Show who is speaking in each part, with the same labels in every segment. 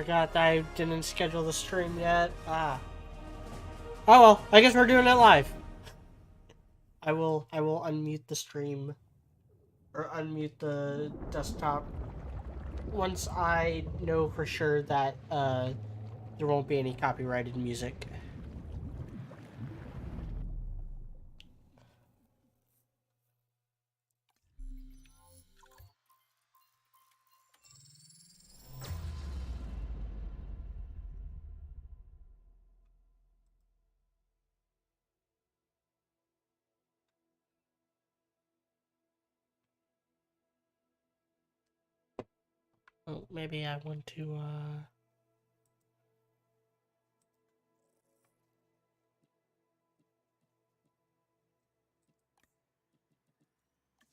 Speaker 1: forgot that I didn't schedule the stream yet. Ah. Oh well, I guess we're doing it live. I will unmute the stream. Or unmute the desktop. Once I know for sure that, there won't be any copyrighted music. Oh, maybe I want to,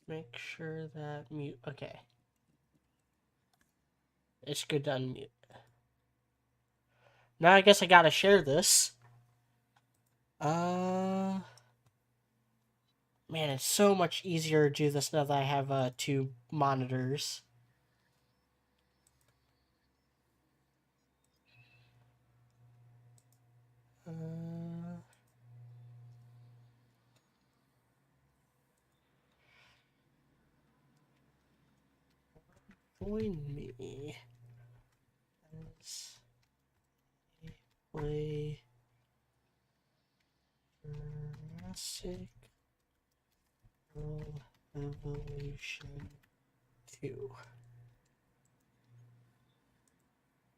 Speaker 1: make sure that mute. Okay. It's good to unmute. Now I guess I gotta share this. Man, it's so much easier to do this now that I have, 2 monitors. Join me as I play Jurassic World Evolution 2.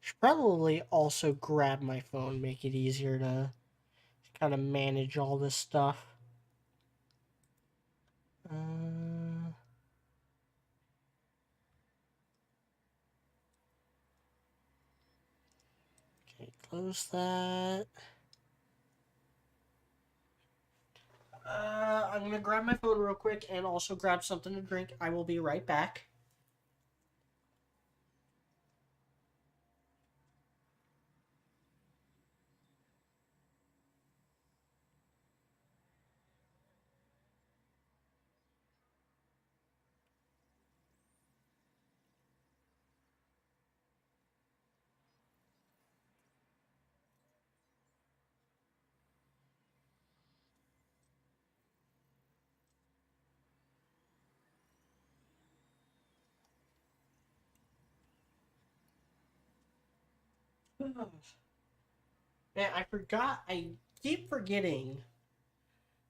Speaker 1: Should probably also grab my phone, make it easier to kind of manage all this stuff. Okay, close that. I'm gonna grab my phone real quick and also grab something to drink. I will be right back. Man, I keep forgetting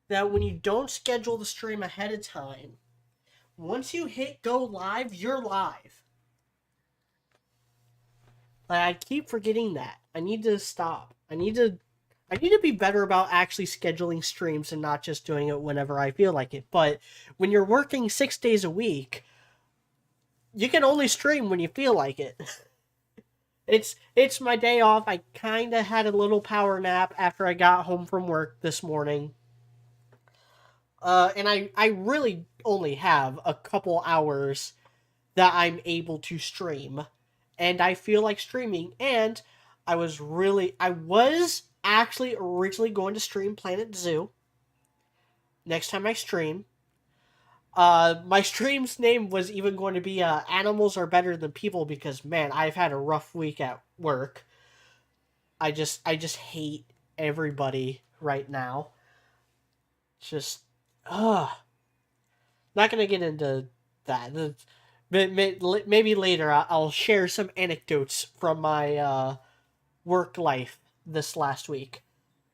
Speaker 1: that when you don't schedule the stream ahead of time, once you hit go live, you're live. Like, I keep forgetting that. I need to stop. I need to be better about actually scheduling streams and not just doing it whenever I feel like it. But when you're working 6 days a week, you can only stream when you feel like it. It's my day off. I kind of had a little power nap after I got home from work this morning. And I really only have a couple hours that I'm able to stream. And I feel like streaming. And I was actually originally going to stream Planet Zoo next time I stream. My stream's name was even going to be Animals Are Better Than People because, man, I've had a rough week at work. I just hate everybody right now. Just, not gonna get into that. Maybe later I'll share some anecdotes from my work life this last week.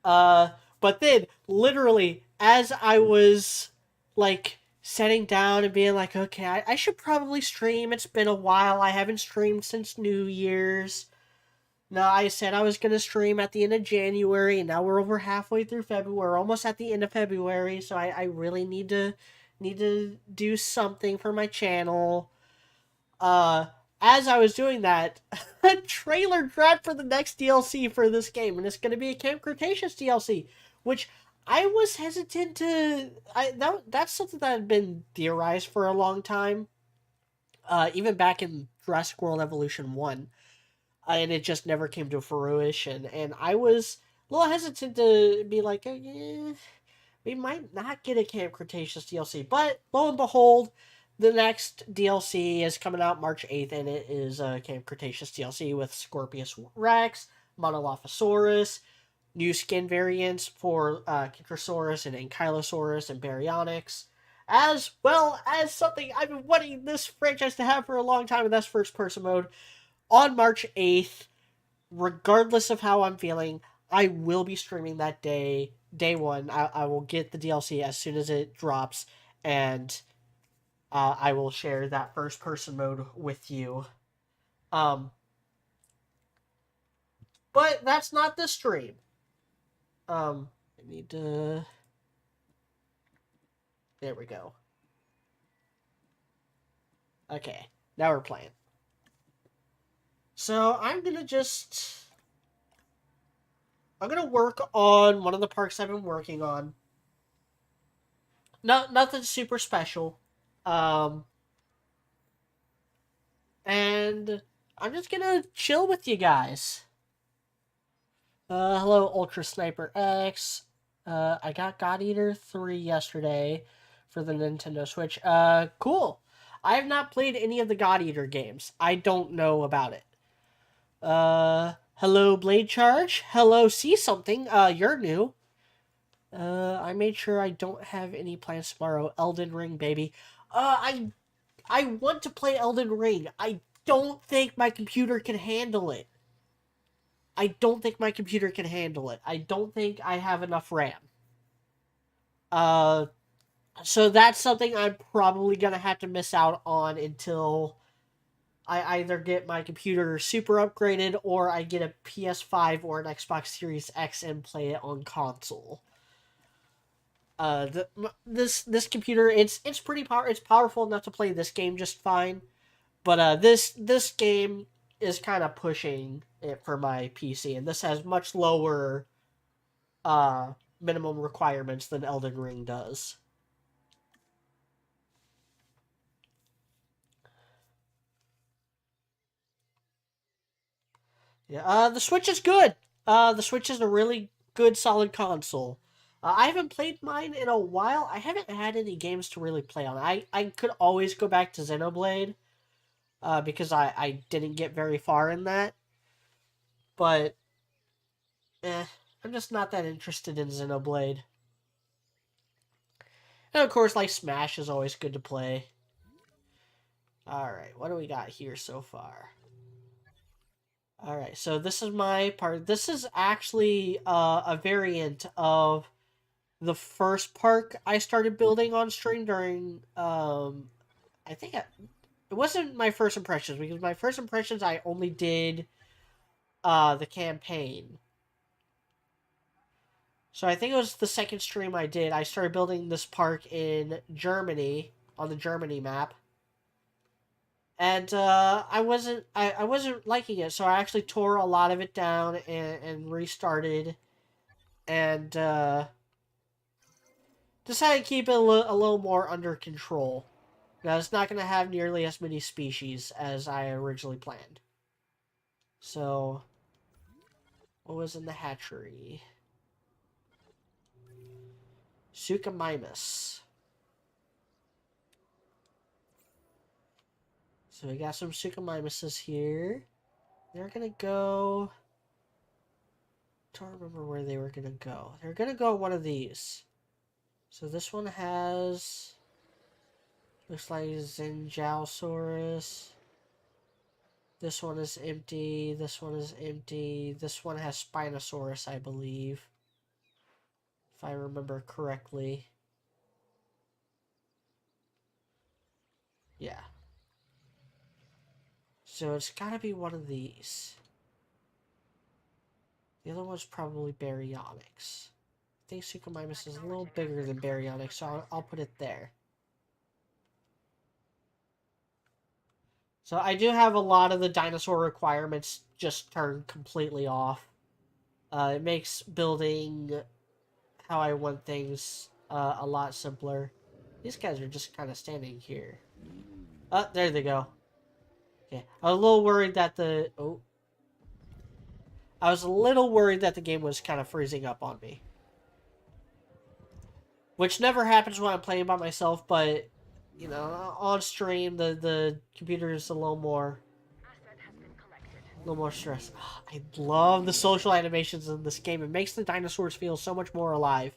Speaker 1: But then, literally, as I was, like, sitting down and being like, okay, I should probably stream. It's been a while. I haven't streamed since New Year's. No, I said I was going to stream at the end of January, and now we're over halfway through February. We're almost at the end of February, so I really need to do something for my channel. As I was doing that, a trailer dropped for the next DLC for this game, and it's going to be a Camp Cretaceous DLC, which I was hesitant to. That's something that had been theorized for a long time, even back in Jurassic World Evolution 1, and it just never came to fruition. And I was a little hesitant to be like, yeah, we might not get a Camp Cretaceous DLC, but lo and behold, the next DLC is coming out March 8th, and it is Camp Cretaceous DLC with Scorpius Rex, Monolophosaurus, new skin variants for Kentrosaurus and Ankylosaurus and Baryonyx, as well as something I've been wanting this franchise to have for a long time, and that's first person mode. On March 8th, regardless of how I'm feeling, I will be streaming that day. Day one, I will get the DLC as soon as it drops, and I will share that first person mode with you. But that's not the stream. I need to. There we go. Okay, now we're playing. So I'm gonna work on one of the parks I've been working on. Nothing super special. And I'm just gonna chill with you guys. Hello, Ultra Sniper X. I got God Eater 3 yesterday for the Nintendo Switch. Cool. I have not played any of the God Eater games. I don't know about it. Hello, Blade Charge. Hello, See Something. You're new. I made sure I don't have any plans tomorrow. Elden Ring, baby. I want to play Elden Ring. I don't think my computer can handle it. I don't think I have enough RAM. So that's something I'm probably gonna have to miss out on until I either get my computer super upgraded or I get a PS5 or an Xbox Series X and play it on console. This computer, it's powerful enough to play this game just fine, but this game is kind of pushing it for my PC, and this has much lower minimum requirements than Elden Ring does. Yeah, the Switch is good. The Switch is a really good, solid console. I haven't played mine in a while. I haven't had any games to really play on. I could always go back to Xenoblade, because I didn't get very far in that. But, I'm just not that interested in Xenoblade. And of course, like, Smash is always good to play. Alright, what do we got here so far? Alright, so this is my part. This is actually a variant of the first park I started building on stream during, I think it wasn't my first impressions, because my first impressions I only did the campaign. So I think it was the second stream I did. I started building this park in Germany, on the Germany map. And I wasn't liking it, so I actually tore a lot of it down and restarted, and decided to keep it a little more under control. Now, it's not going to have nearly as many species as I originally planned. So, what was in the hatchery? Suchomimus. So we got some Suchomimuses here. They're going to go... Don't remember where they were going to go. They're going to go one of these. So this one has... Looks like Zinjalsaurus. This one is empty. This one is empty. This one has Spinosaurus, I believe. If I remember correctly. Yeah. So it's gotta be one of these. The other one's probably Baryonyx. I think Suchomimus is a little bigger than Baryonyx, so I'll put it there. So I do have a lot of the dinosaur requirements just turned completely off. It makes building how I want things a lot simpler. These guys are just kind of standing here. Oh, there they go. Okay, I was a little worried that I was a little worried that the game was kind of freezing up on me. Which never happens when I'm playing by myself, but you know, on stream, the computer is a little more stressed. I love the social animations in this game. It makes the dinosaurs feel so much more alive,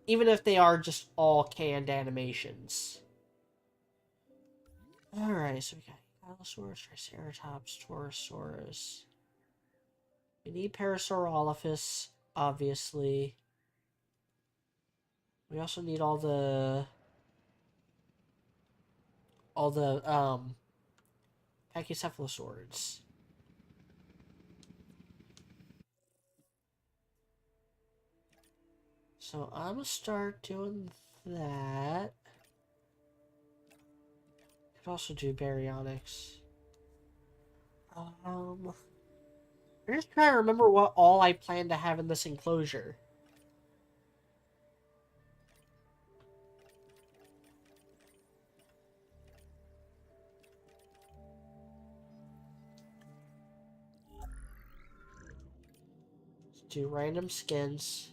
Speaker 1: even if they are just all canned animations. Alright, so we got Allosaurus, Triceratops, Torosaurus. We need Parasaurolophus, obviously. We also need all the Pachycephalosaurs. So I'm gonna start doing that. Could also do baryonyx. I'm just trying to remember what all I plan to have in this enclosure. Let's do random skins.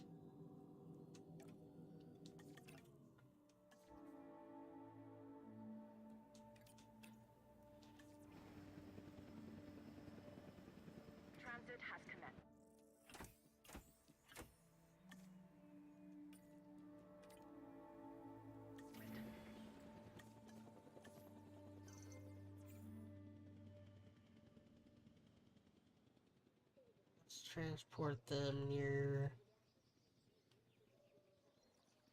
Speaker 1: Transport them near.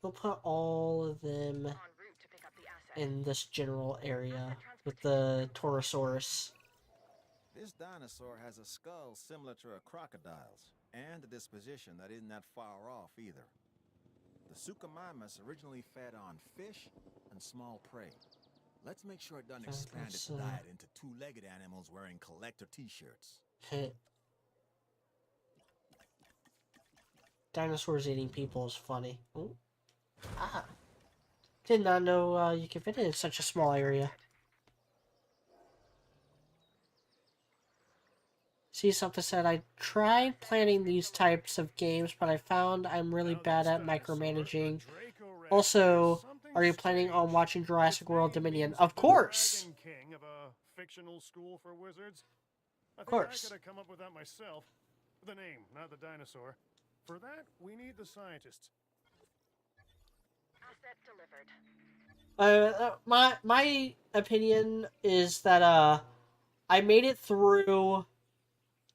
Speaker 1: We'll put all of them in this general area with the Torosaurus.
Speaker 2: This dinosaur has a skull similar to a crocodile's, and a disposition that isn't that far off either. The Suchomimus originally fed on fish and small prey. Let's make sure it doesn't expand its diet into two-legged animals wearing collector t-shirts.
Speaker 1: Dinosaurs eating people is funny. Ooh. Ah. Did not know you could fit it in such a small area. See, something said, I tried planning these types of games, but I found I'm really bad at micromanaging. Also, are you planning on watching Jurassic World Dominion? Of course!
Speaker 3: King of a fictional school for wizards.
Speaker 1: Of course.
Speaker 3: I could have come up with that myself. The name, not the dinosaur. For that, we need the scientists.
Speaker 4: Asset delivered.
Speaker 1: My opinion is that I made it through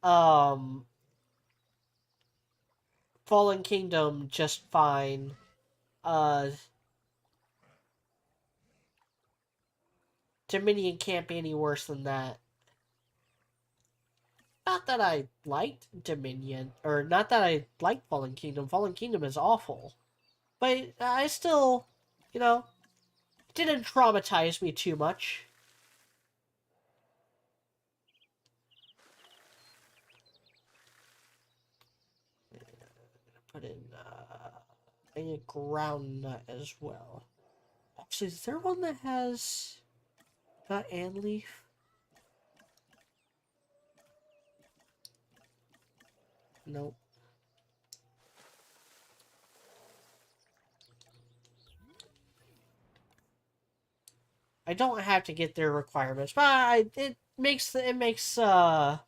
Speaker 1: Fallen Kingdom just fine. Dominion can't be any worse than that. Not that I liked Dominion, or not that I liked Fallen Kingdom. Fallen Kingdom is awful. But I still, you know, it didn't traumatize me too much. Put in a ground nut as well. Actually, is there one that has nut and leaf? Nope. I don't have to get their requirements, but it makes the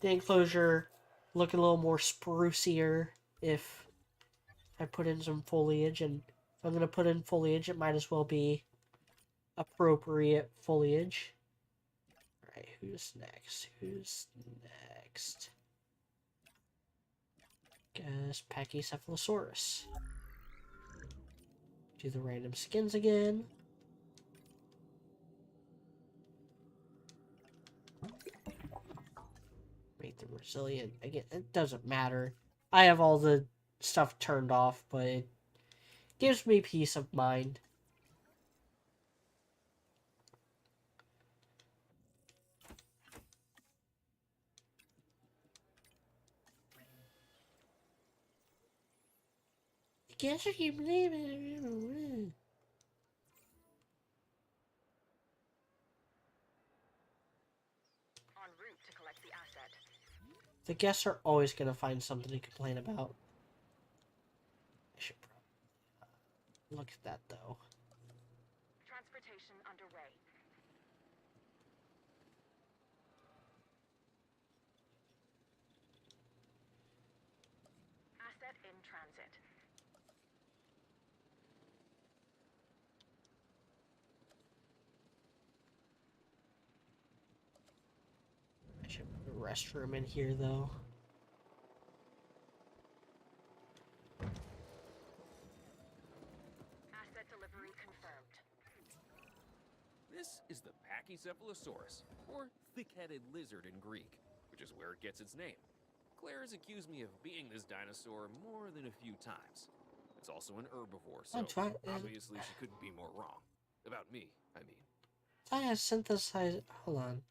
Speaker 1: enclosure look a little more sprucier if I put in some foliage, and if I'm gonna put in foliage, it might as well be appropriate foliage. Alright, who's next? Who's next? Guess Pachycephalosaurus. Do the random skins again. Make them resilient. Again, it doesn't matter. I have all the stuff turned off, but it gives me peace of mind. I guess I keep believing. The guests are always going to find something to complain about. I should probably look at that, though.
Speaker 4: in transit.
Speaker 1: I should put a restroom in here, though.
Speaker 4: Asset delivery confirmed.
Speaker 5: This is the Pachycephalosaurus, or thick-headed lizard in Greek, which is where it gets its name. Claire has accused me of being this dinosaur more than a few times. It's also an herbivore, so obviously she couldn't be more wrong. About me, I mean.
Speaker 1: I have synthesized. Hold on.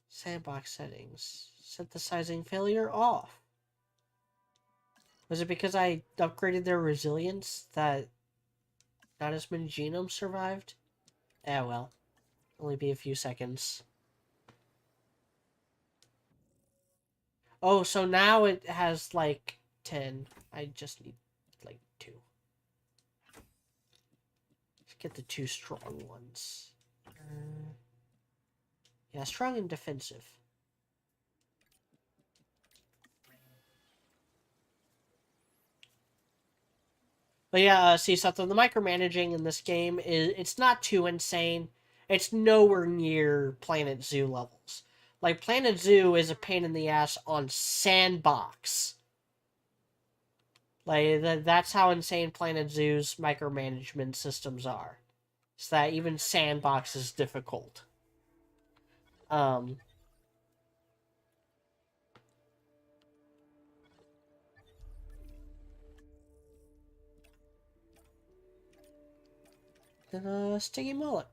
Speaker 1: Sandbox settings. Synthesizing failure off. Was it because I upgraded their resilience that not as many genomes survived? Ah, well. Only be a few seconds. Oh, so now it has like 10. I just need like 2. Let's get the 2 strong ones. Yeah, strong and defensive. But yeah, see something. The micromanaging in this game it's not too insane. It's nowhere near Planet Zoo levels. Like, Planet Zoo is a pain in the ass on Sandbox. Like, that's how insane Planet Zoo's micromanagement systems are. It's that even Sandbox is difficult. Sticky Mullet.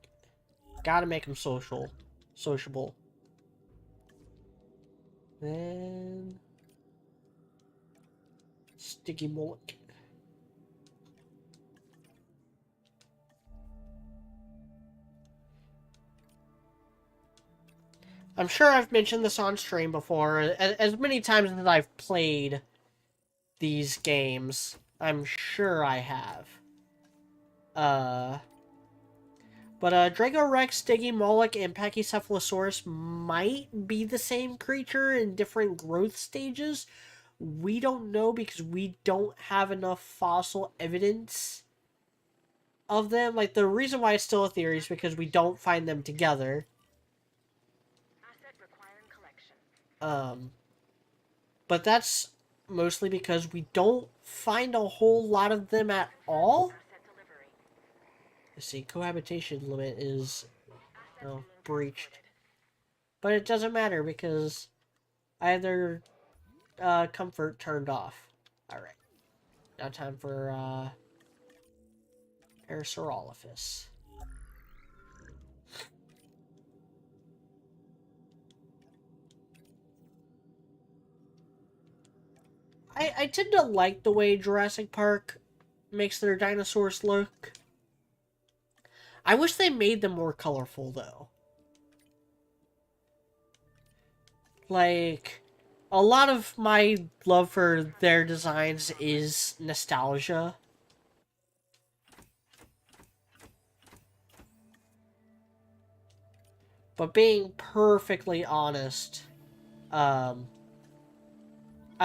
Speaker 1: Gotta make him sociable. Then Sticky Mullet. I'm sure I've mentioned this on stream before. As many times as I've played these games, I'm sure I have. But Dragorex, Stygimoloch, and Pachycephalosaurus might be the same creature in different growth stages. We don't know because we don't have enough fossil evidence of them. Like, the reason why it's still a theory is because we don't find them together.
Speaker 4: Asset requiring collection.
Speaker 1: But that's mostly because we don't find a whole lot of them at all.
Speaker 4: Asset delivery.
Speaker 1: Let's see, cohabitation limit is
Speaker 4: Asset being
Speaker 1: breached.
Speaker 4: transported.
Speaker 1: But it doesn't matter because I have their comfort turned off. Alright. Now time for Parasaurolophus. I tend to like the way Jurassic Park makes their dinosaurs look. I wish they made them more colorful, though. Like, a lot of my love for their designs is nostalgia. But being perfectly honest, I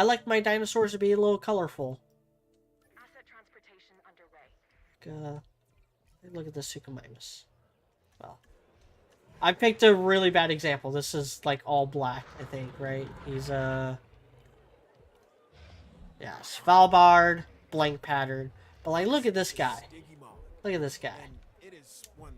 Speaker 1: like my dinosaurs to be a little colorful.
Speaker 4: Asset transportation underway.
Speaker 1: Look at the Suchomimus. Well, I picked a really bad example. This is like all black, I think, right? He's yeah, Svalbard, blank pattern. But like, look at this guy. Look at this guy.
Speaker 2: And it is one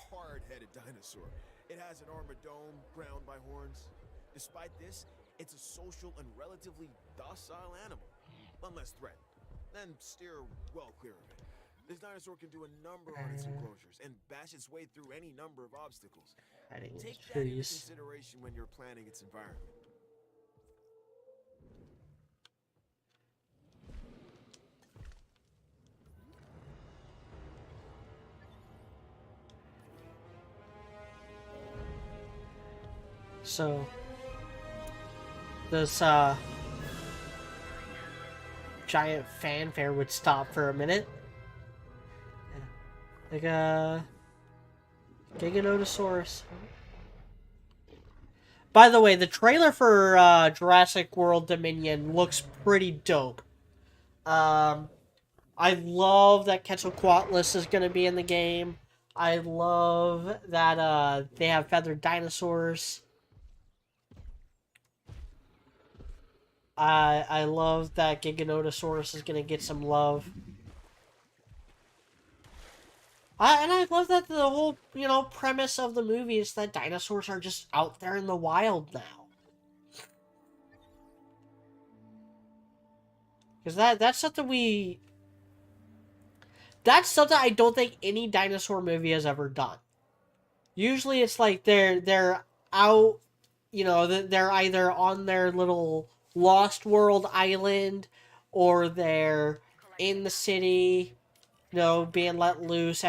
Speaker 2: hard-headed dinosaur. It has an armored dome, crowned by horns. Despite this, it's a social and relatively docile animal, unless threatened. Then steer well clear of it. This dinosaur can do a number on its enclosures and bash its way through any number of obstacles.
Speaker 1: Hiding in
Speaker 2: Take that into
Speaker 1: trees.
Speaker 2: consideration when you're planning its environment.
Speaker 1: So, this giant fanfare would stop for a minute. Like a Giganotosaurus. By the way, the trailer for Jurassic World Dominion looks pretty dope. I love that Quetzalcoatlus is going to be in the game. I love that they have feathered dinosaurs. I love that Giganotosaurus is going to get some love. And I love that the whole, premise of the movie is that dinosaurs are just out there in the wild now. Because that's something that's something I don't think any dinosaur movie has ever done. Usually it's like they're out, they're either on their little Lost World island or they're in the city, being let loose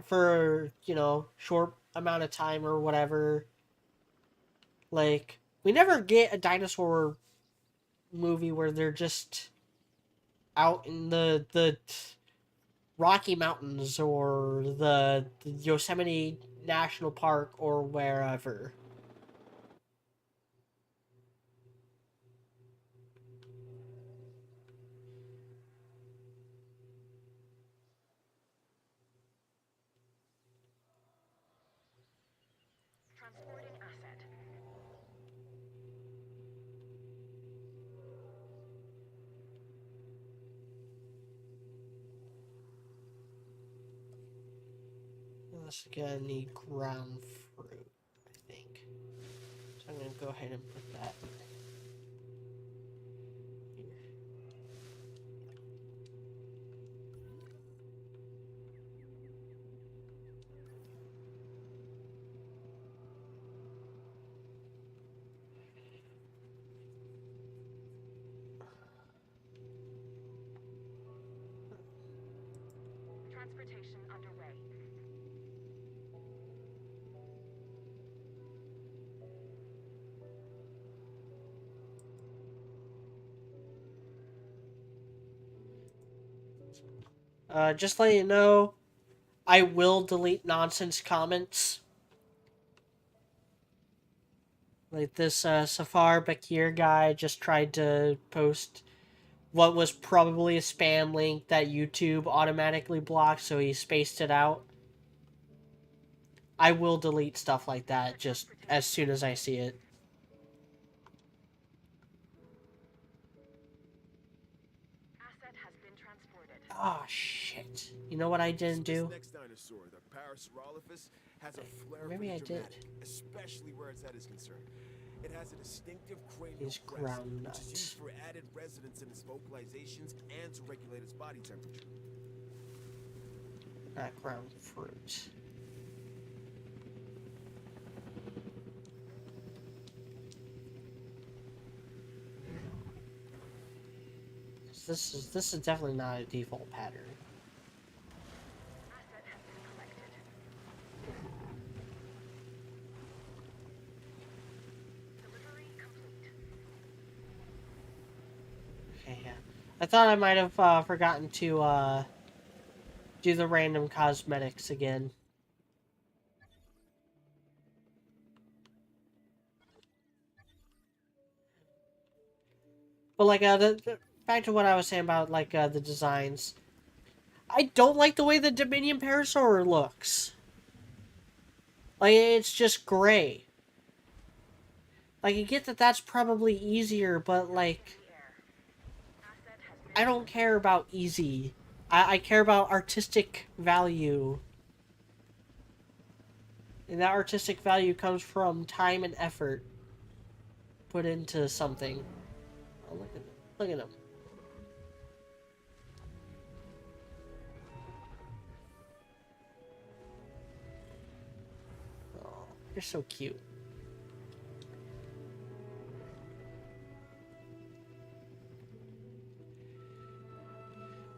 Speaker 1: for short amount of time or whatever. Like, we never get a dinosaur movie where they're just out in the Rocky Mountains or the Yosemite National Park or wherever.
Speaker 4: Transporting asset.
Speaker 1: This is gonna need ground fruit, I think. So I'm gonna go ahead and put that here.
Speaker 4: Transportation underway.
Speaker 1: Just let you know, I will delete nonsense comments. Like this Safar Bakir guy just tried to post what was probably a spam link that YouTube automatically blocked, so he spaced it out. I will delete stuff like that just as soon as I see it.
Speaker 4: Asset has been transported.
Speaker 1: Oh, shit. You know what I didn't do?
Speaker 6: This next dinosaur, the Parasaurolophus, has a flair
Speaker 1: Maybe
Speaker 6: for
Speaker 1: I
Speaker 6: the
Speaker 1: did.
Speaker 6: dramatic, especially where its head is concerned. It has a distinctive cranial
Speaker 1: These
Speaker 6: crest,
Speaker 1: ground
Speaker 6: which is
Speaker 1: nuts.
Speaker 6: used for added resonance in its vocalizations and to regulate its body temperature.
Speaker 1: Background fruit. This is definitely not a default pattern.
Speaker 4: Asset has been collected. Delivery complete.
Speaker 1: Okay, yeah. I thought I might have forgotten to do the random cosmetics again. But like back to what I was saying about like the designs. I don't like the way the Dominion Parasaur looks. Like, it's just gray. Like, I get that that's probably easier, but like, I don't care about easy. I care about artistic value. And that artistic value comes from time and effort put into something. Oh, look at him. Oh, you're so cute.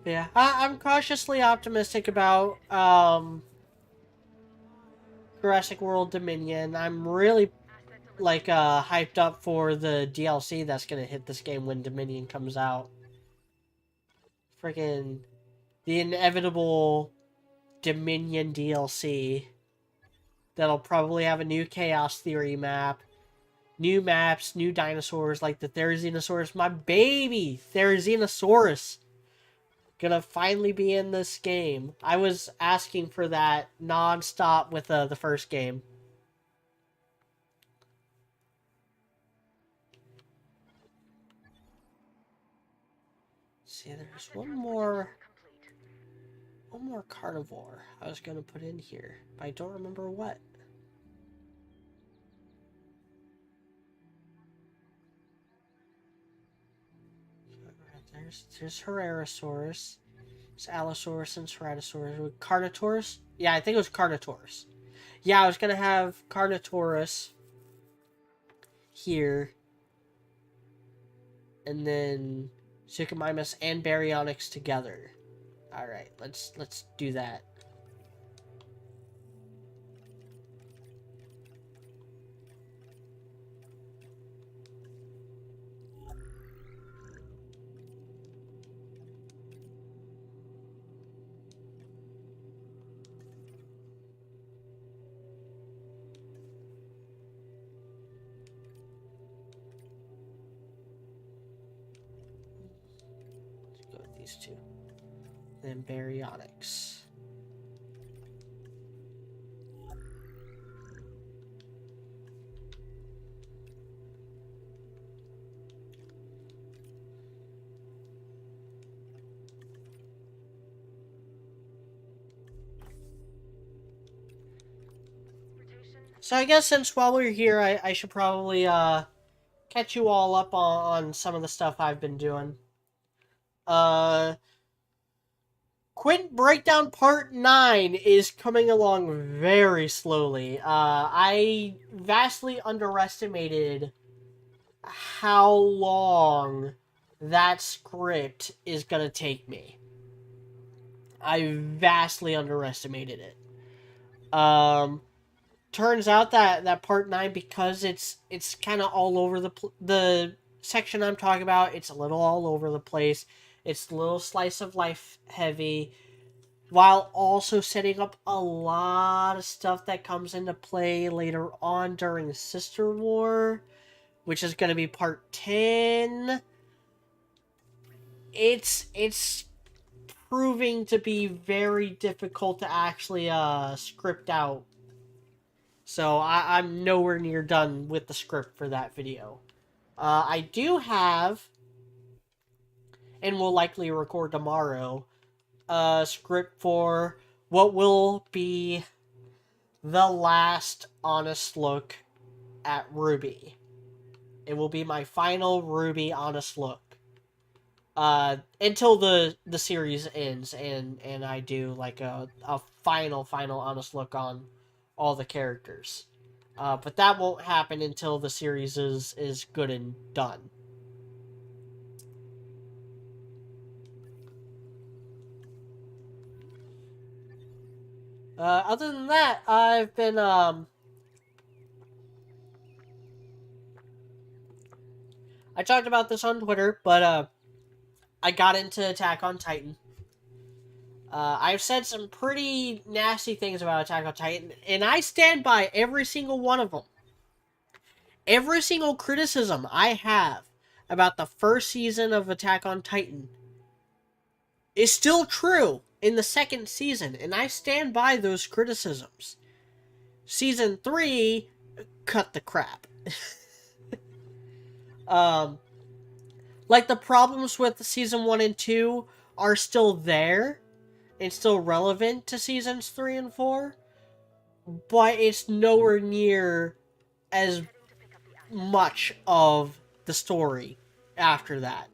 Speaker 1: Yeah, I'm cautiously optimistic about Jurassic World Dominion. I'm really like hyped up for the DLC that's gonna hit this game when Dominion comes out. Freaking the inevitable Dominion DLC that'll probably have a new Chaos Theory map new maps, new dinosaurs like the Therizinosaurus. My baby Therizinosaurus gonna finally be in this game. I was asking for that non-stop with the first game. See, there's one more carnivore I was gonna put in here, but I don't remember what. There's Herrerasaurus. There's Allosaurus and Ceratosaurus. Carnotaurus? Yeah, I think it was Carnotaurus. Yeah, I was gonna have Carnotaurus here. And then Suchomimus and Baryonyx together. Alright, let's do that. Let's go with these two. Then Baryonyx. So I guess since while we're here, I should probably catch you all up on some of the stuff I've been doing. Quint Breakdown Part 9 is coming along very slowly. I vastly underestimated how long that script is gonna take me. I vastly underestimated it. Turns out that Part 9, because it's kind of all over the section I'm talking about, it's a little all over the place. It's a little slice of life heavy, while also setting up a lot of stuff that comes into play later on during Sister War, which is going to be Part 10. It's proving to be very difficult to actually script out. So I'm nowhere near done with the script for that video. I do have, and will likely record tomorrow, a script for what will be the last honest look at RWBY. It will be my final RWBY honest look. Until the series ends and I do like a final honest look on all the characters. But that won't happen until the series is good and done. Other than that, I've been, I talked about this on Twitter, but, I got into Attack on Titan. I've said some pretty nasty things about Attack on Titan, and I stand by every single one of them. Every single criticism I have about the first season of Attack on Titan is still true in the second season, and I stand by those criticisms. Season 3, cut the crap. Like, the problems with season 1 and 2 are still there, and still relevant to seasons 3 and 4, but it's nowhere near as much of the story after that.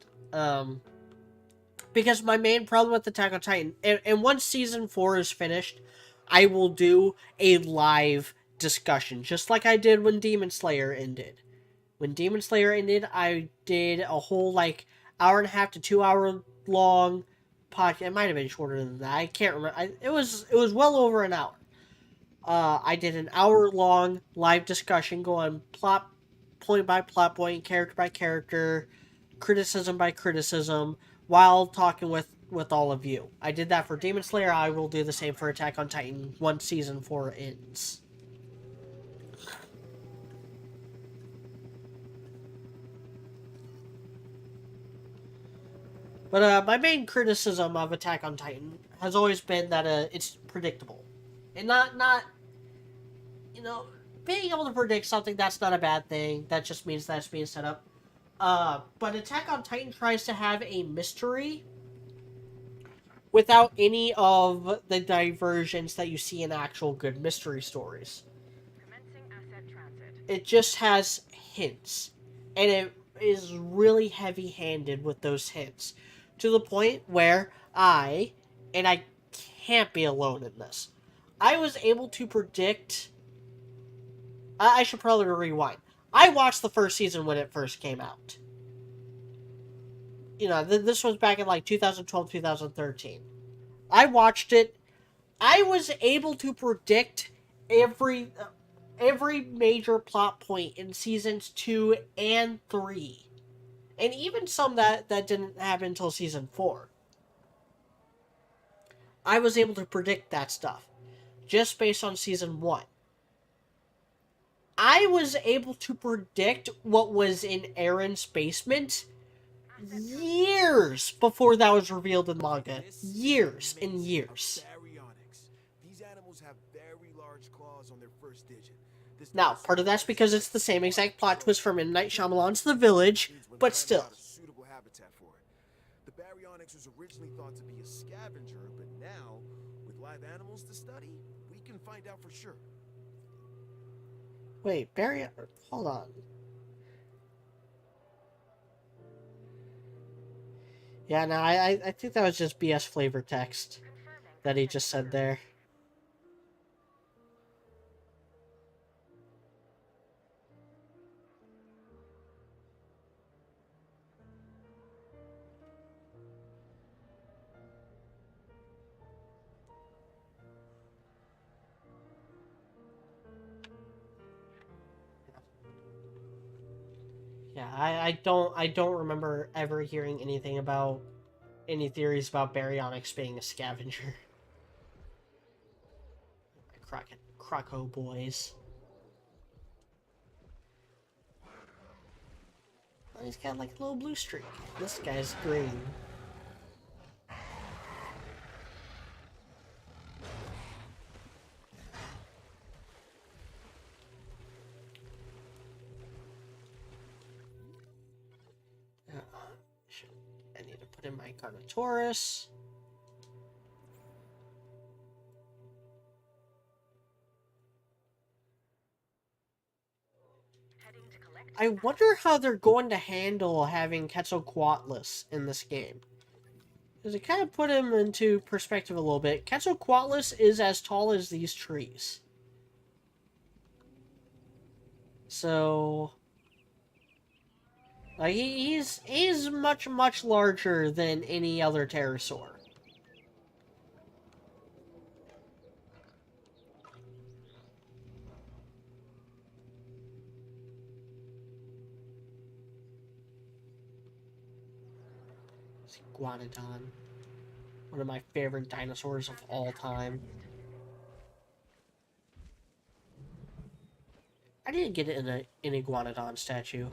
Speaker 1: Because my main problem with Attack on Titan, and once season 4 is finished, I will do a live discussion, just like I did when Demon Slayer ended. When Demon Slayer ended, I did a whole, like, hour and a half to 2 hour long podcast. It might have been shorter than that. I can't remember. It was well over an hour. I did an hour long live discussion going plot point by plot point, character by character, criticism by criticism, while talking with all of you. I did that for Demon Slayer. I will do the same for Attack on Titan once season 4 ends. But my main criticism of Attack on Titan has always been that it's predictable, and not being able to predict something, that's not a bad thing. That just means that's being set up. But Attack on Titan tries to have a mystery without any of the diversions that you see in actual good mystery stories.
Speaker 4: Commencing asset transit.
Speaker 1: It just has hints, and it is really heavy-handed with those hints, to the point where and I can't be alone in this, I was able to predict. I should probably rewind. I watched the first season when it first came out. This was back in like 2012, 2013. I watched it. I was able to predict every major plot point in seasons 2 and 3. And even some that didn't happen until season 4. I was able to predict that stuff just based on season 1. I was able to predict what was in Aaron's basement years before that was revealed in manga. Years and years.
Speaker 6: Baryonyx. These animals have very large claws on their first digit. This
Speaker 1: Now, part of that's because it's the same exact plot twist from M. Night Shyamalan's The Village,
Speaker 6: when
Speaker 1: but
Speaker 6: finding
Speaker 1: still.
Speaker 6: out a suitable habitat for it. The Baryonyx was originally thought to be a scavenger, but now, with live animals to study, we can find out for sure.
Speaker 1: Wait, Barry, hold on. Yeah, no, I think that was just BS flavor text
Speaker 4: Confirming
Speaker 1: that he
Speaker 4: asset
Speaker 1: just said
Speaker 4: security.
Speaker 1: there. Yeah, I don't remember ever hearing anything about any theories about Baryonyx being a scavenger. Croco boys. Oh, he's got like a little blue streak. This guy's green. I need to put in my Carnotaurus.
Speaker 4: Heading to collect
Speaker 1: I wonder how they're going to handle having Quetzalcoatlus in this game. Because it kind of put him into perspective a little bit. Quetzalcoatlus is as tall as these trees. So, like, he's much larger than any other pterosaur. Iguanodon. One of my favorite dinosaurs of all time. I didn't get it in an Iguanodon statue.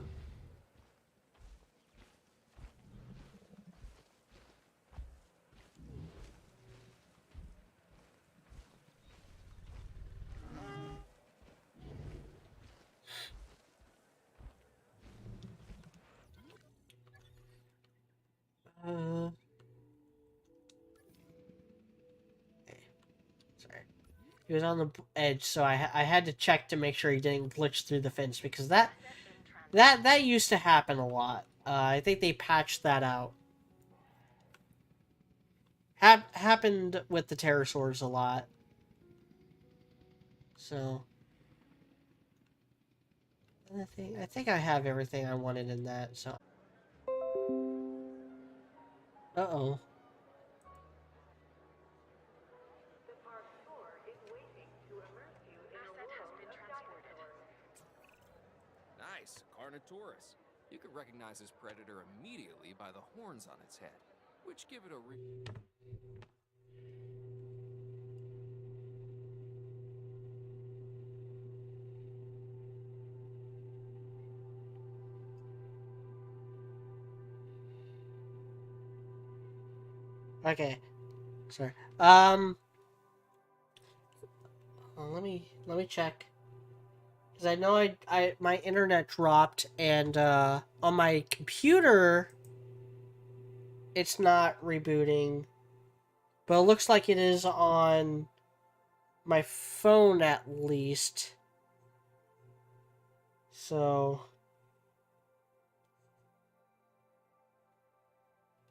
Speaker 1: Okay. Sorry. He was on the edge, so I had to check to make sure he didn't glitch through the fence, because that used to happen a lot. I think they patched that out. Happened with the pterosaurs a lot. So I think I have everything I wanted in that. So. Uh-oh.
Speaker 4: asset has been transported.
Speaker 5: Nice, Carnotaurus. You could recognize this predator immediately by the horns on its head, which give it a
Speaker 1: Okay. Sorry. Let me check. Because I know my internet dropped, and on my computer it's not rebooting. But it looks like it is on my phone at least. So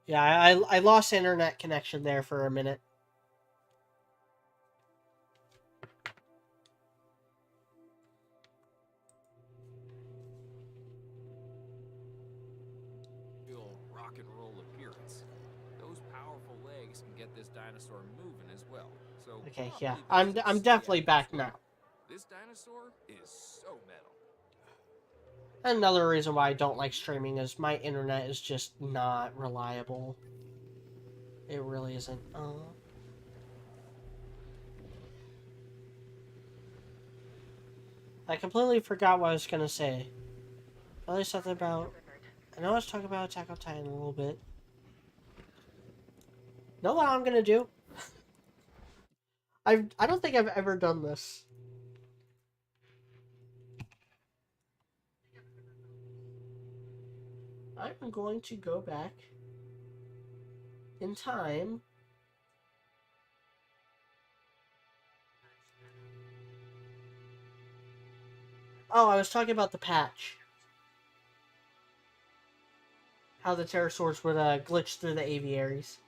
Speaker 1: yeah, I lost internet connection there for a minute.
Speaker 5: Real rock and roll appearance. Those powerful legs can get this dinosaur moving as well. So
Speaker 1: Okay,
Speaker 5: probably
Speaker 1: yeah.
Speaker 5: best
Speaker 1: I'm
Speaker 5: to stay
Speaker 1: definitely
Speaker 5: out of
Speaker 1: back
Speaker 5: this one.
Speaker 1: now.
Speaker 5: This dinosaur is so metal.
Speaker 1: Another reason why I don't like streaming is my internet is just not reliable. It really isn't. I completely forgot what I was gonna say. Probably something about. I know I was talking about Attack on Titan a little bit. Know what I'm gonna do? I don't think I've ever done this. I'm going to go back in time. Oh, I was talking about the patch. How the pterosaurs would glitch through the aviaries.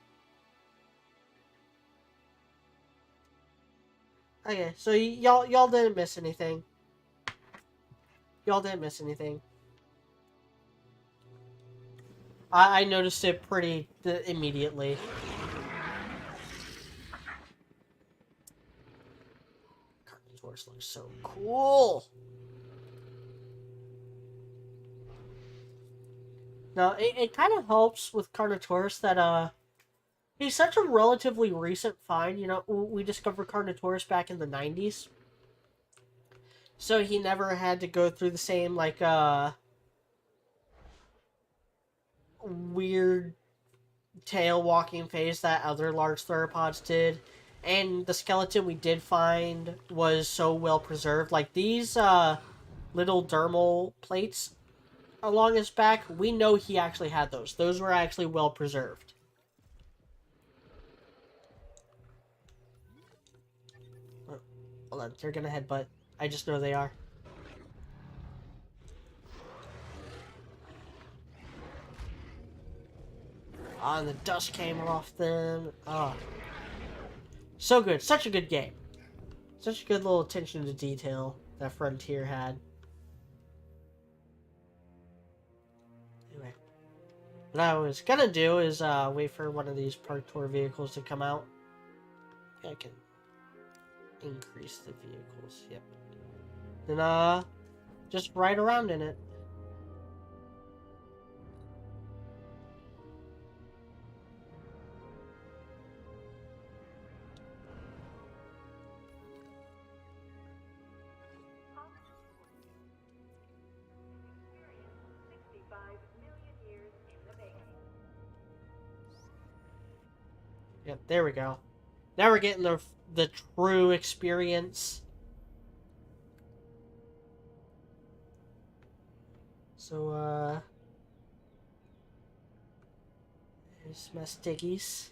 Speaker 1: Okay, so y'all didn't miss anything. Y'all didn't miss anything. I noticed it pretty immediately. Carnotaurus looks so cool. Now, it kind of helps with Carnotaurus that he's such a relatively recent find. You know, we discovered Carnotaurus back in the 90s. So he never had to go through the same, like, weird tail walking phase that other large theropods did. And the skeleton we did find was so well preserved. Like, these, little dermal plates along his back, we know he actually had those. Those were actually well preserved. Hold on, they're gonna headbutt. I just know they are. Ah, and the dust came off them. Ah. So good. Such a good game. Such a good little attention to detail that Frontier had. Anyway. What I was gonna do is wait for one of these park tour vehicles to come out. I can increase the vehicles. Yep. Then just ride around in it. Yep, there we go. Now we're getting the true experience. So, here's my stickies.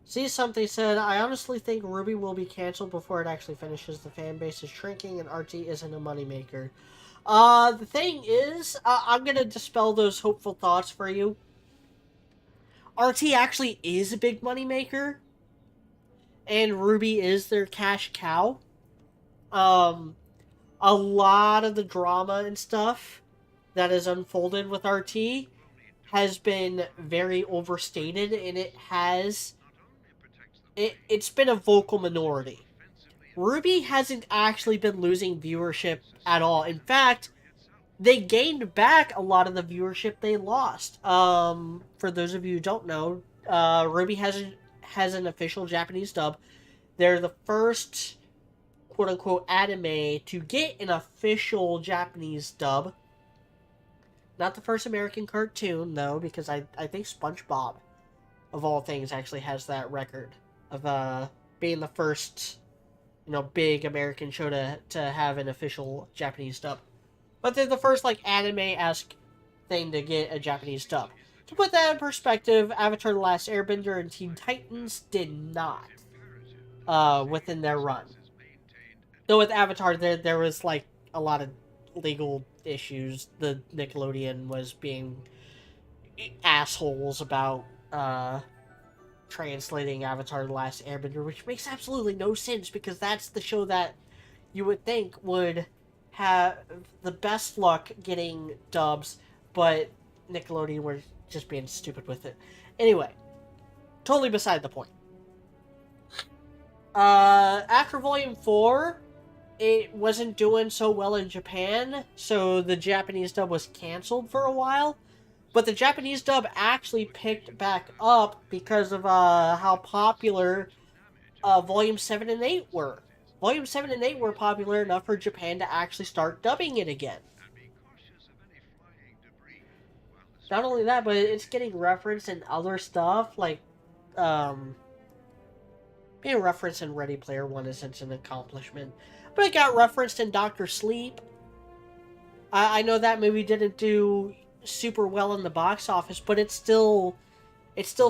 Speaker 1: See, something said, I honestly think RWBY will be canceled before it actually finishes. The fan base is shrinking and RT isn't a moneymaker. The thing is, I'm gonna dispel those hopeful thoughts for you. RT actually is a big moneymaker. And RWBY is their cash cow. A lot of the drama and stuff that has unfolded with RT has been very overstated, and it's been a vocal minority. RWBY hasn't actually been losing viewership at all. In fact, they gained back a lot of the viewership they lost. For those of you who don't know, RWBY has an official Japanese dub. They're the first quote-unquote anime to get an official Japanese dub. Not the first American cartoon, though, because I think SpongeBob of all things, actually has that record of being the first, big American show to have an official Japanese dub. But they're the first, like, anime-esque thing to get a Japanese dub. To put that in perspective, Avatar The Last Airbender and Teen Titans did not, within their run. Though with Avatar, there was, like, a lot of legal issues. The Nickelodeon was being assholes about, translating Avatar The Last Airbender, which makes absolutely no sense, because that's the show that you would think would have the best luck getting dubs, but Nickelodeon were just being stupid with it. Anyway, totally beside the point. After Volume 4, it wasn't doing so well in Japan, so the Japanese dub was canceled for a while. But the Japanese dub actually picked back up because of how popular Volume 7 and 8 were. Volume 7 and 8 were popular enough for Japan to actually start dubbing it again. Not only that, but it's getting referenced in other stuff, like, being referenced in Ready Player One isn't an accomplishment. But it got referenced in Dr. Sleep. I know that movie didn't do super well in the box office, but it's still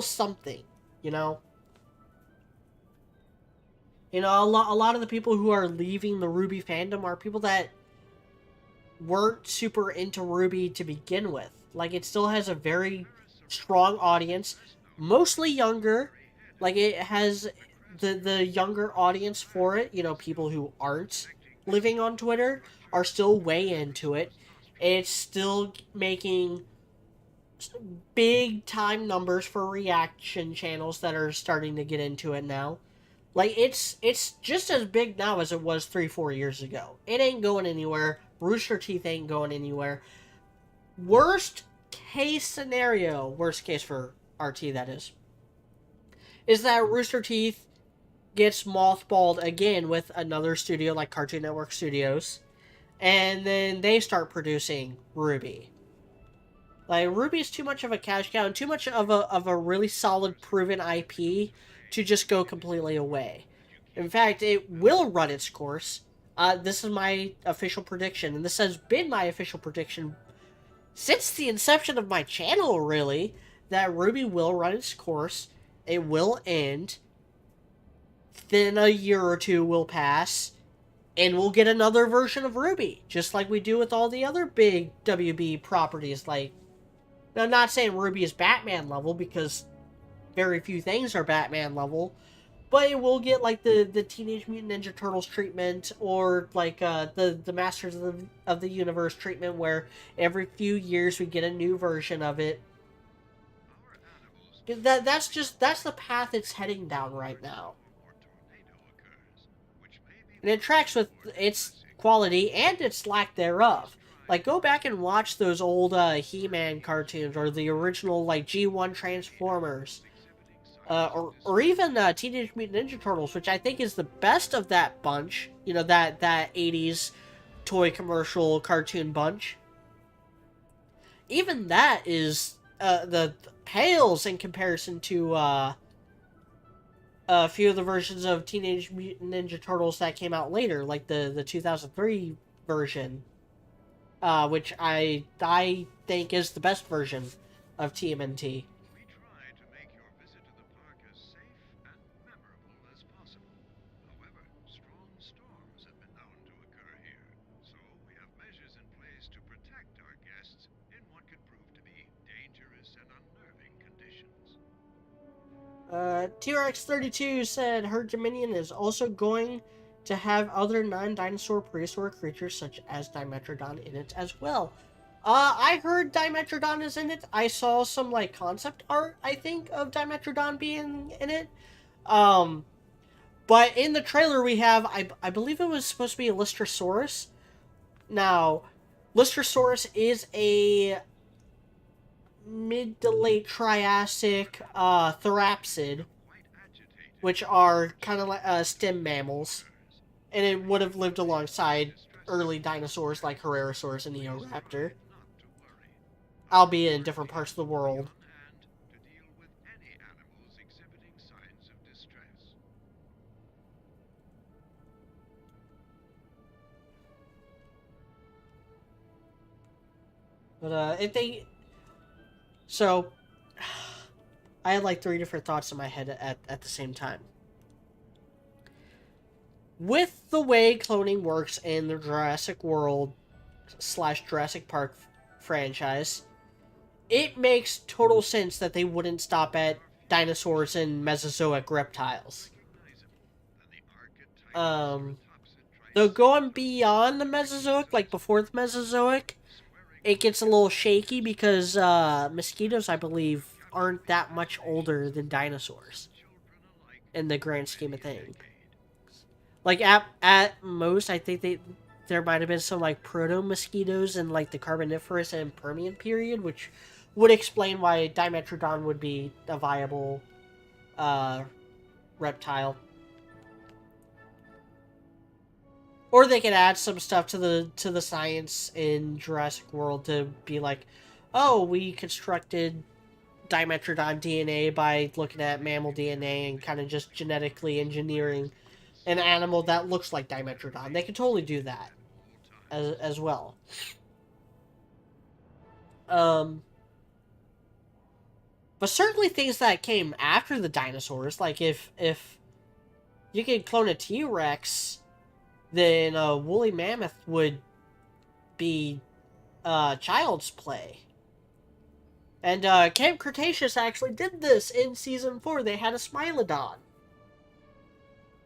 Speaker 1: something, you know? You know, a lot of the people who are leaving the RWBY fandom are people that weren't super into RWBY to begin with. Like, it still has a very strong audience, mostly younger. Like, it has the younger audience for it, you know, people who aren't living on Twitter are still way into it. It's still making big time numbers for reaction channels that are starting to get into it now. Like, it's just as big now as it was 3-4 years ago. It ain't going anywhere. Rooster Teeth ain't going anywhere. Worst case for RT, that is that Rooster Teeth gets mothballed again with another studio like Cartoon Network Studios, and then they start producing RWBY. Like, RWBY is too much of a cash cow and too much of a really solid, proven IP to just go completely away. In fact, it will run its course. This is my official prediction, and this has been my official prediction since the inception of my channel, really, that RWBY will run its course. It will end. Then a year or two will pass, and we'll get another version of RWBY, just like we do with all the other big WB properties. Like, now, I'm not saying RWBY is Batman level, because very few things are Batman level, but it will get, like, the Teenage Mutant Ninja Turtles treatment, or, like, the Masters of the Universe treatment, where every few years we get a new version of it. That's the path it's heading down right now. And it tracks with its quality and its lack thereof. Like, go back and watch those old He-Man cartoons, or the original, like, G1 Transformers. Or even Teenage Mutant Ninja Turtles, which I think is the best of that bunch. You know, that 80s toy commercial cartoon bunch. Even that is, the pales in comparison to, a few of the versions of Teenage Mutant Ninja Turtles that came out later, like the 2003 version, which I think is the best version of TMNT.
Speaker 7: We try to make your visit to the park as safe and memorable as possible. However, strong storms have been known to occur here, so we have measures in place to protect our guests in what could prove to be dangerous and unnerving conditions.
Speaker 1: T-Rex32 said her Dominion is also going to have other non-dinosaur prehistoric creatures such as Dimetrodon in it as well. I heard Dimetrodon is in it. I saw some, like, concept art, I think, of Dimetrodon being in it. But in the trailer we have, I believe it was supposed to be a Lystrosaurus. Now, Lystrosaurus is a mid to late Triassic therapsid, which are kind of like stem mammals, and it would have lived alongside early dinosaurs like Herrerasaurus and Eoraptor, albeit in different parts of the world. But if they, so I had like 3 different thoughts in my head at the same time. With the way cloning works in the Jurassic World / Jurassic Park franchise, it makes total sense that they wouldn't stop at dinosaurs and Mesozoic reptiles. Though going beyond the Mesozoic, like before the Mesozoic, it gets a little shaky because mosquitoes, I believe, aren't that much older than dinosaurs in the grand scheme of things. Like at most, I think there might have been some like proto mosquitoes in like the Carboniferous and Permian period, which would explain why Dimetrodon would be a viable reptile. Or they could add some stuff to the science in Jurassic World to be like, oh, we constructed Dimetrodon DNA by looking at mammal DNA and kind of just genetically engineering an animal that looks like Dimetrodon. They could totally do that as well. But certainly things that came after the dinosaurs, like if you could clone a T-Rex, then a woolly mammoth would be child's play. And Camp Cretaceous actually did this in Season 4. They had a Smilodon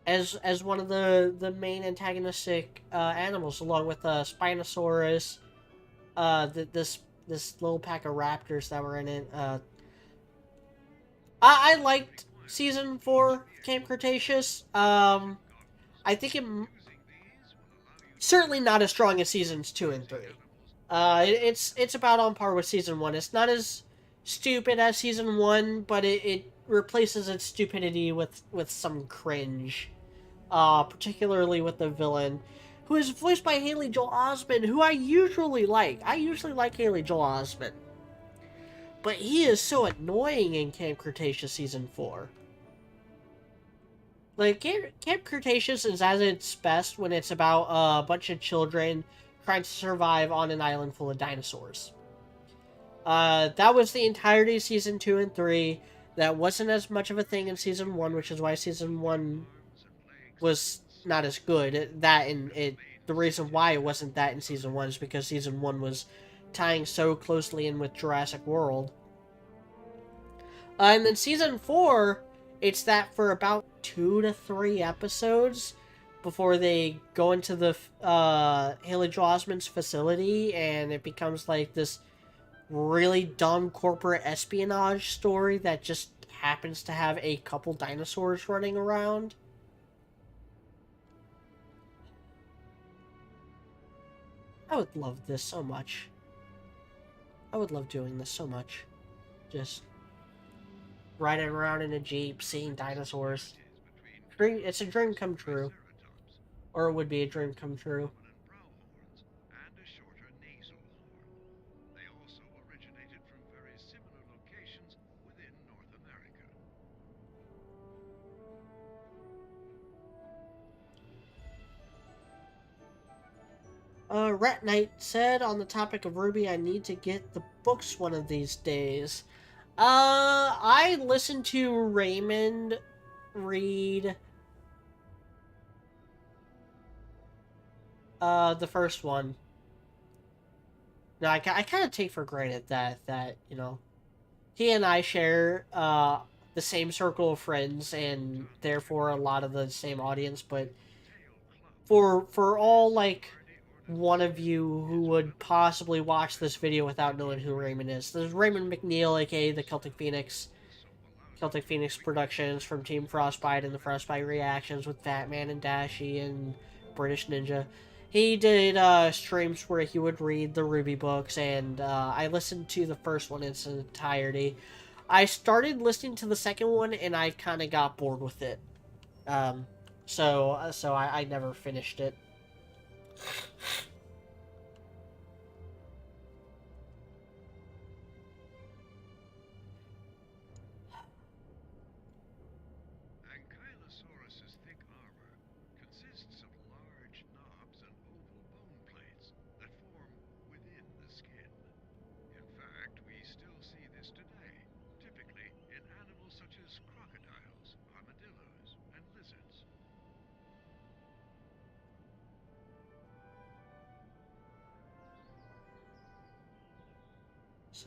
Speaker 1: as one of the main antagonistic animals, along with Spinosaurus, this little pack of raptors that were in it. I liked Season 4 Camp Cretaceous. I think certainly not as strong as Seasons 2 and 3. It's about on par with Season 1. It's not as stupid as Season 1, but it replaces its stupidity with some cringe. Particularly with the villain, who is voiced by Haley Joel Osment, who I usually like. I usually like Haley Joel Osment. But he is so annoying in Camp Cretaceous Season 4. Like, Camp Cretaceous is at its best when it's about a bunch of children trying to survive on an island full of dinosaurs. That was the entirety of Season 2 and 3. That wasn't as much of a thing in Season 1, which is why Season 1 was not as good. The reason why it wasn't that in Season 1 is because Season 1 was tying so closely in with Jurassic World. And then Season 4, it's that for about 2 to 3 episodes before they go into the Haley Joel Osment's facility, and it becomes like this really dumb corporate espionage story that just happens to have a couple dinosaurs running around. I would love this so much. I would love doing this so much. Just riding around in a Jeep, seeing dinosaurs. It's a dream come true. Or it would be a dream come true.
Speaker 7: And a shorter nasal horn. They also originated from very similar locations within North America.
Speaker 1: Rat Knight said on the topic of RWBY, I need to get the books one of these days. I listened to Raymond read the first one. Now, I kind of take for granted that, you know, he and I share, the same circle of friends and therefore a lot of the same audience, but for all, like, one of you who would possibly watch this video without knowing who Raymond is. There's Raymond McNeil, aka the Celtic Phoenix Productions from Team Frostbite and the Frostbite Reactions with Batman and Dashie and British Ninja. He did streams where he would read the RWBY books, and I listened to the first one in its entirety. I started listening to the second one, and I kind of got bored with it. So I never finished it.
Speaker 7: Ankylosaurus's thick armor consists of large knobs and oval bone plates that form within the skin.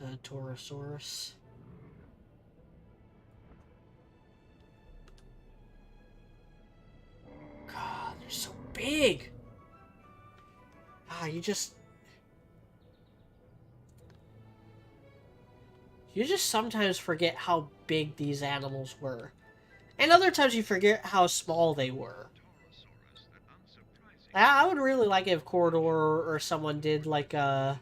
Speaker 1: It's a Torosaurus. God, they're so big. Ah, you just sometimes forget how big these animals were. And other times you forget how small they were. I would really like it if Corridor or someone did like a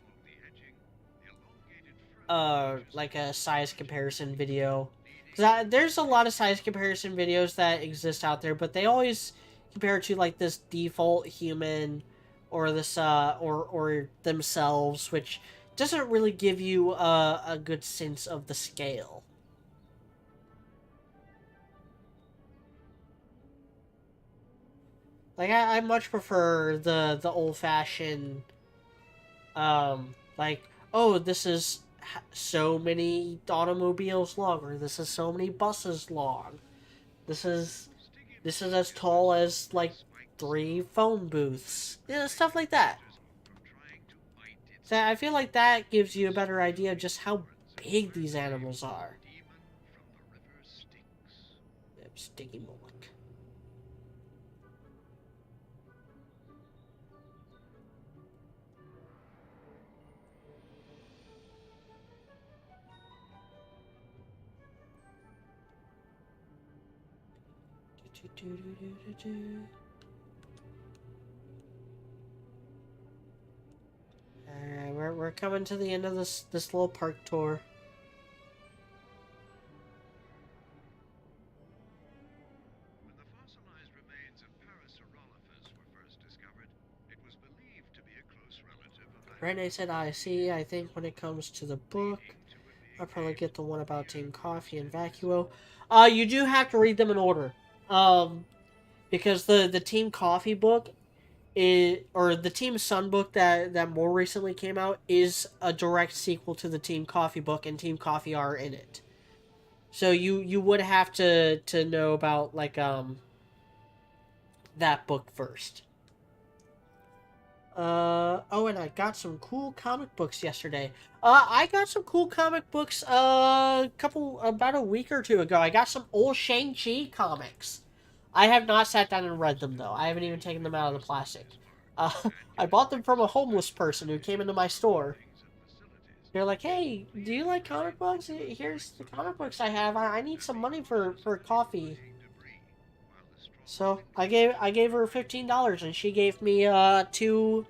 Speaker 1: size comparison video. Because there's a lot of size comparison videos that exist out there, but they always compare to like this default human or this or themselves, which doesn't really give you a good sense of the scale. Like I much prefer the old fashioned like, oh, this is so many automobiles long, or this is so many buses long. This is as tall as like 3 phone booths. Yeah, stuff like that. So I feel like that gives you a better idea of just how big these animals are. Sticky Moloch. Alright, we're coming to the end of this little park tour.
Speaker 7: When the fossilized remains of Parasaurolophus were first discovered, it was believed to be a close relative of
Speaker 1: Renee said, I think when it comes to the book, I'll probably get the one about Team Coffee and Vacuo. You do have to read them in order. Because the Team Coffee book or the Team Sun book that more recently came out is a direct sequel to the Team Coffee book, and Team Coffee are in it. So you would have to know about like that book first. Oh, and I got some cool comic books yesterday. I got some cool comic books about a week or two ago. I got some old Shang-Chi comics. I have not sat down and read them though. I haven't even taken them out of the plastic. Uh, I bought them from a homeless person who came into my store. They're like, "Hey, do you like comic books? Here's the comic books I have. I need some money for coffee." So I gave her $15, and she gave me 2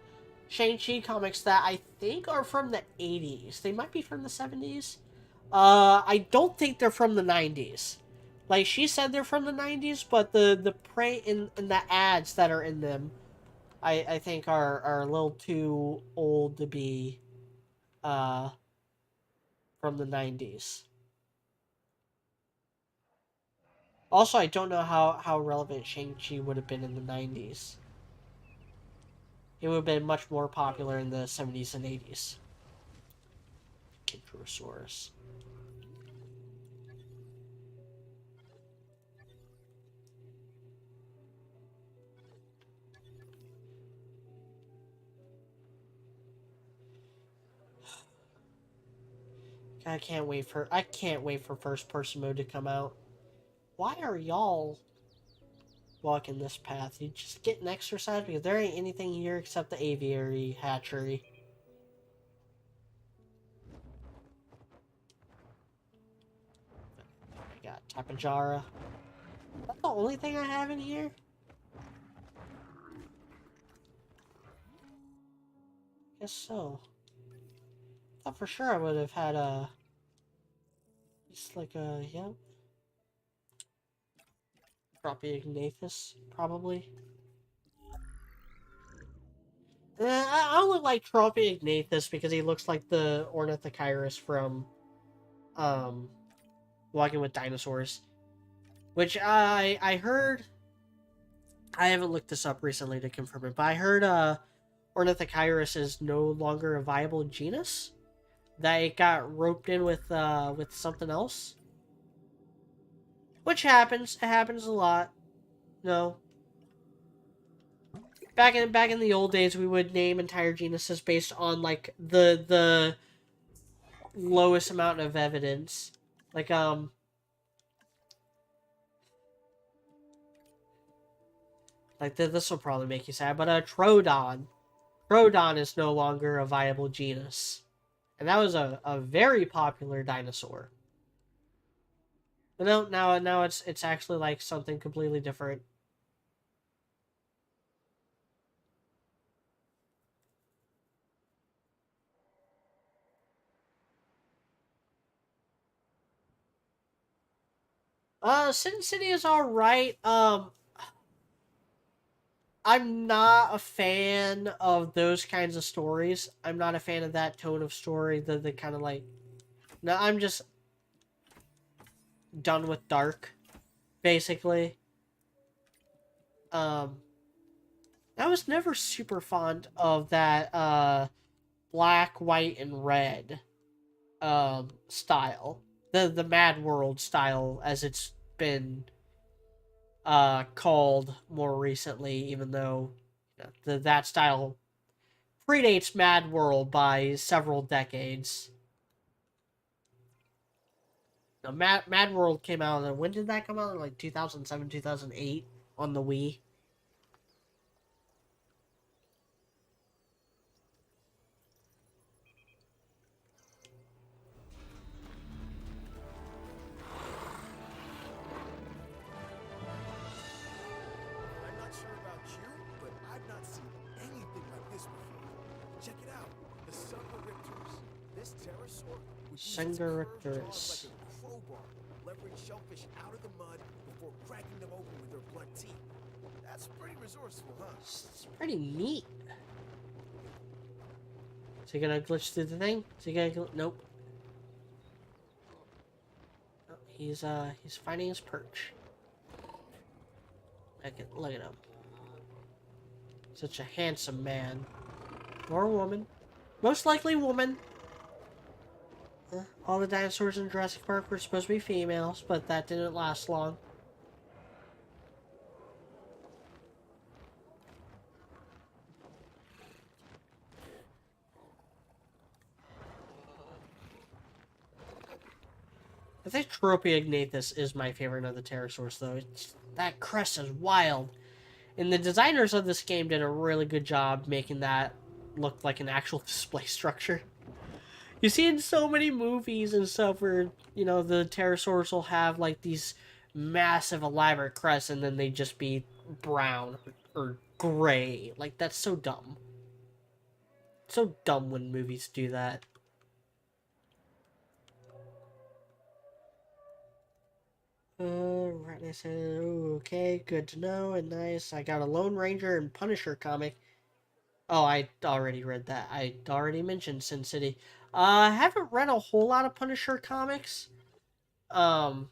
Speaker 1: Shang-Chi comics that I think are from the 80s. They might be from the 70s. I don't think they're from the 90s. Like she said, they're from the 90s, but the print in the ads that are in them, I think are a little too old to be from the 90s. Also, I don't know how relevant Shang-Chi would have been in the 90s. It would have been much more popular in the 70s and 80s. Kidrosaurus. I can't wait for first person mode to come out. Why are y'all walking this path? You just get an exercise because there ain't anything here except the aviary hatchery. I got Tapajara. Is that the only thing I have in here? Guess so. Thought for sure I would have had a... Just like a... Yep. Tropioignathus, probably. I only like Tropioignathus because he looks like the Ornithochirus from Walking with Dinosaurs. Which I heard... I haven't looked this up recently to confirm it, but I heard Ornithochirus is no longer a viable genus. That it got roped in with something else. Which happens. It happens a lot. No. Back in the old days, we would name entire genuses based on like the lowest amount of evidence. Like, this will probably make you sad, but Troodon. Troodon is no longer a viable genus. And that was a very popular dinosaur. But no, now it's actually like something completely different. Sin City is alright. I'm not a fan of those kinds of stories. I'm not a fan of that tone of story. The kind of like... No, I'm just done with dark, basically. I was never super fond of that, black, white, and red, style. The Mad World style, as it's been, called more recently, even though that style predates Mad World by several decades. Now, Mad World came out, when did that come out? Like 2007, 2008 on the Wii.
Speaker 6: I'm not sure about you, but I've not seen anything like this before. Check it out, the Sungariptors. This pterosaur would use its curved jaws like a crowbar, leverage shellfish out of the mud before cracking them open with their blunt teeth. That's pretty resourceful, huh?
Speaker 1: It's pretty neat. Is he gonna glitch through the thing? Is he gonna nope. Oh, he's finding his perch. Look at him. Such a handsome man. Or woman. Most likely woman. All the dinosaurs in Jurassic Park were supposed to be females, but that didn't last long. I think Tropiognathus is my favorite of the pterosaurs, though. That crest is wild. And the designers of this game did a really good job making that look like an actual display structure. You see in so many movies and stuff where, the pterosaurs will have, like, these massive elaborate crests and then they just be brown or gray. Like, that's so dumb. So dumb when movies do that. Right, I said, okay, good to know and nice. I got a Lone Ranger and Punisher comic. Oh, I already read that. I already mentioned Sin City. I haven't read a whole lot of Punisher comics. And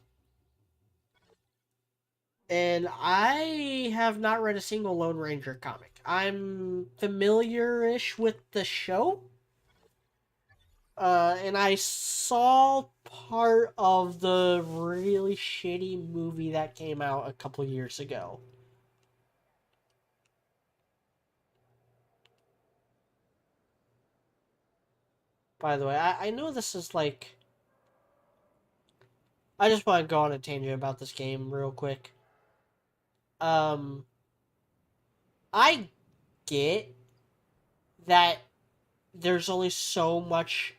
Speaker 1: I have not read a single Lone Ranger comic. I'm familiar-ish with the show. And I saw part of the really shitty movie that came out a couple years ago. By the way, I know this is like... I just want to go on a tangent about this game real quick. I get that there's only so much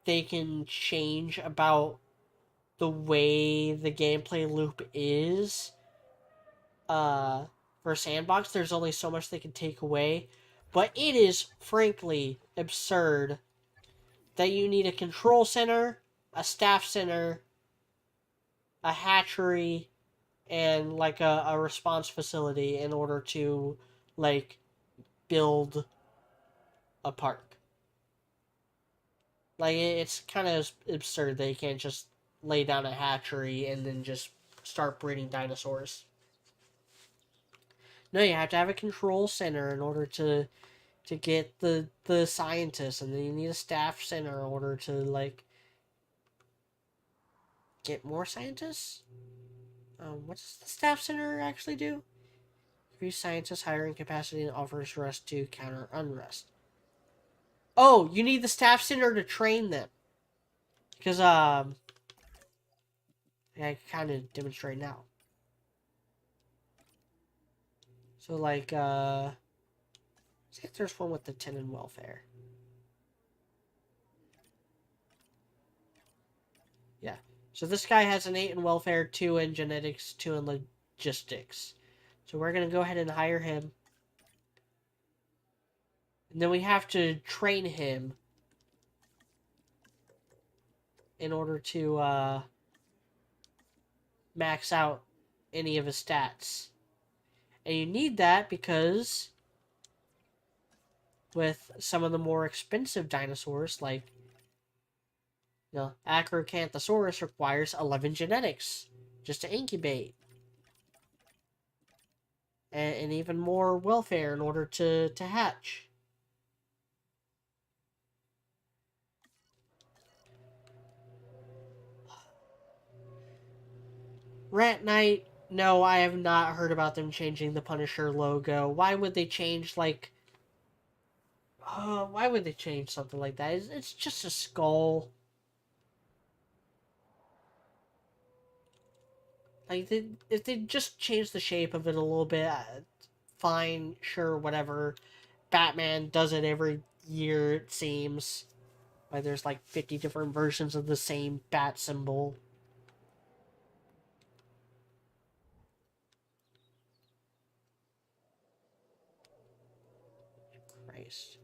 Speaker 1: they can change about the way the gameplay loop is. For Sandbox, there's only so much they can take away. But it is, frankly, absurd that you need a control center, a staff center, a hatchery, and, like, a response facility in order to, like, build a park. Like, it's kind of absurd that you can't just lay down a hatchery and then just start breeding dinosaurs. No, you have to have a control center in order to get the scientists, and then you need a staff center in order to, like, get more scientists? What does the staff center actually do? Increase scientists' hiring capacity and offers rest to counter unrest. Oh, you need the staff center to train them. Because, I kind of demonstrate now. So, like, see if there's one with the 10 in welfare. Yeah. So this guy has an 8 in welfare, 2 in genetics, 2 in logistics. So we're going to go ahead and hire him. And then we have to train him in order to max out any of his stats. And you need that because with some of the more expensive dinosaurs, like, you know, Acrocanthosaurus requires 11 genetics just to incubate. And even more welfare in order to hatch. Rat Knight, no, I have not heard about them changing the Punisher logo. Why would they change, like... why would they change something like that? It's just a skull. Like, if they just change the shape of it a little bit, fine, sure, whatever. Batman does it every year, it seems. Like, there's like 50 different versions of the same bat symbol. Christ.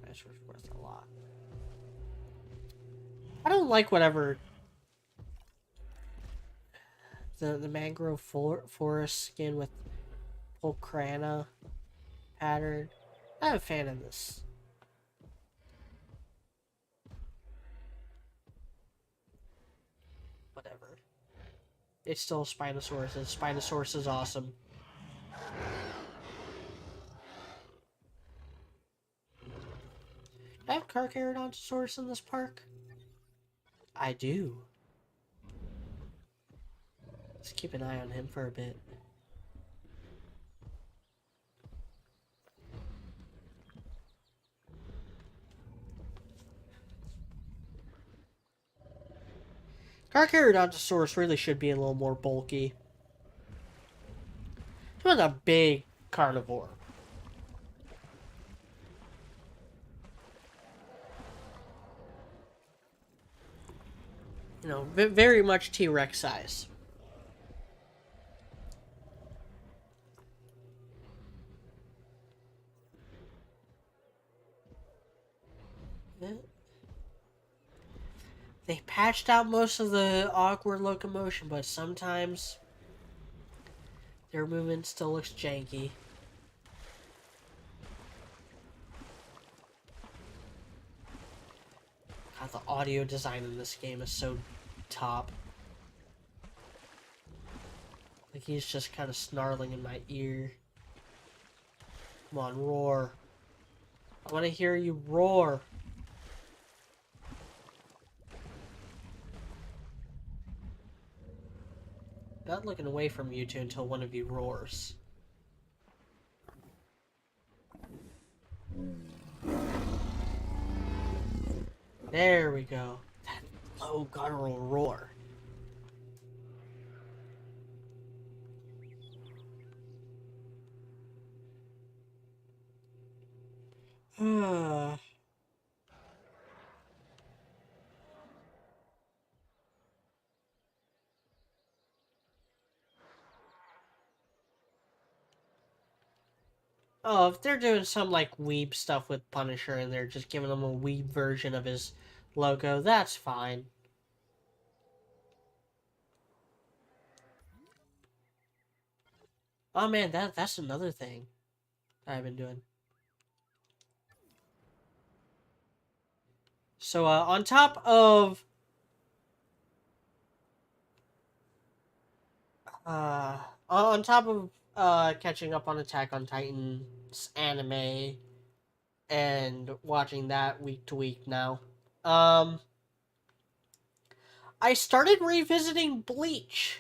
Speaker 1: This was worth a lot. I don't like whatever the mangrove forest skin with Pulcrana pattern. I'm a fan of this. Whatever. It's still Spinosaurus, and Spinosaurus is awesome. Do I have Carcharodontosaurus in this park? I do. Let's keep an eye on him for a bit. Carcharodontosaurus really should be a little more bulky. He was a big carnivore. You know, very much T-Rex size. They patched out most of the awkward locomotion, but sometimes their movement still looks janky. God, the audio design in this game is so top. Like he's just kind of snarling in my ear. Come on, roar. I want to hear you roar. Not looking away from you two until one of you roars. There we go. That low guttural roar. Oh, if they're doing some like weeb stuff with Punisher and they're just giving him a weeb version of his logo, that's fine. Oh man, that's another thing I've been doing. So on top of catching up on Attack on Titan's anime and watching that week to week now, I started revisiting Bleach.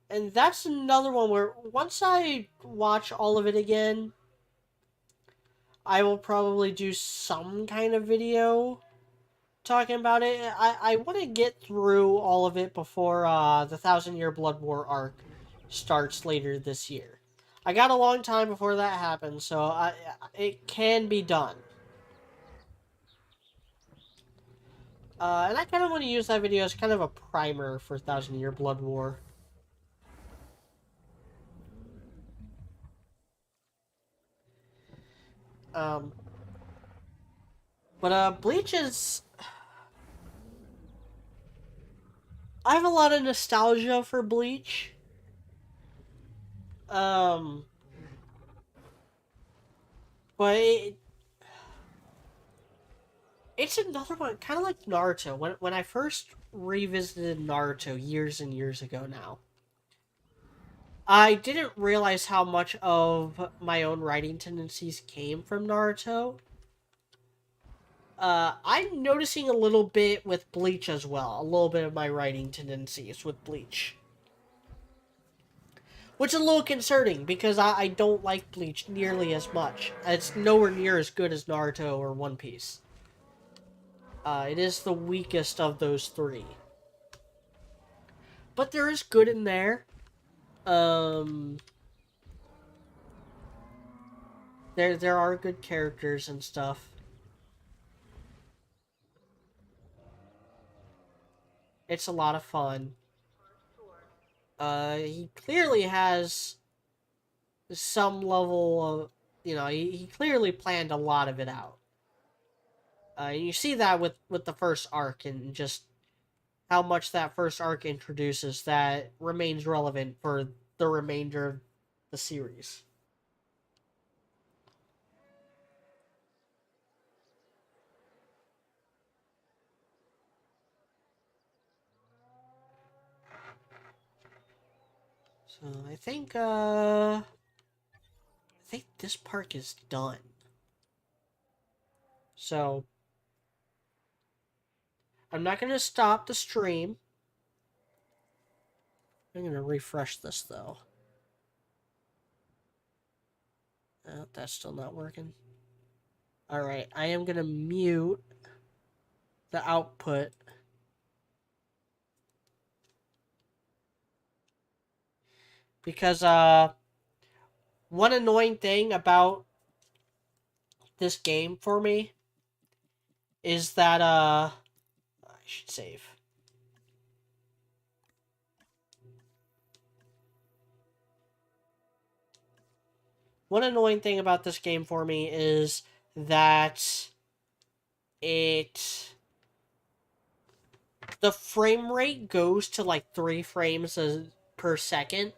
Speaker 1: And that's another one where once I watch all of it again, I will probably do some kind of video talking about it. I want to get through all of it before the Thousand Year Blood War arc starts later this year. I got a long time before that happens, so it can be done. And I kind of want to use that video as kind of a primer for Thousand Year Blood War. But Bleach is... I have a lot of nostalgia for Bleach. But it's another one, kind of like Naruto. When I first revisited Naruto years and years ago now, I didn't realize how much of my own writing tendencies came from Naruto. I'm noticing a little bit with Bleach as well. A little bit of my writing tendencies with Bleach. Which is a little concerning, because I don't like Bleach nearly as much. It's nowhere near as good as Naruto or One Piece. It is the weakest of those three. But there is good in there. There are good characters and stuff. It's a lot of fun. He clearly has some level of, he clearly planned a lot of it out. You see that with the first arc, and just how much that first arc introduces that remains relevant for the remainder of the series. So I think this park is done. So I'm not going to stop the stream. I'm going to refresh this, though. That's still not working. Alright, I am going to mute the output. Because, one annoying thing about this game for me is that, I should save. One annoying thing about this game for me is that the frame rate goes to like 3 frames per second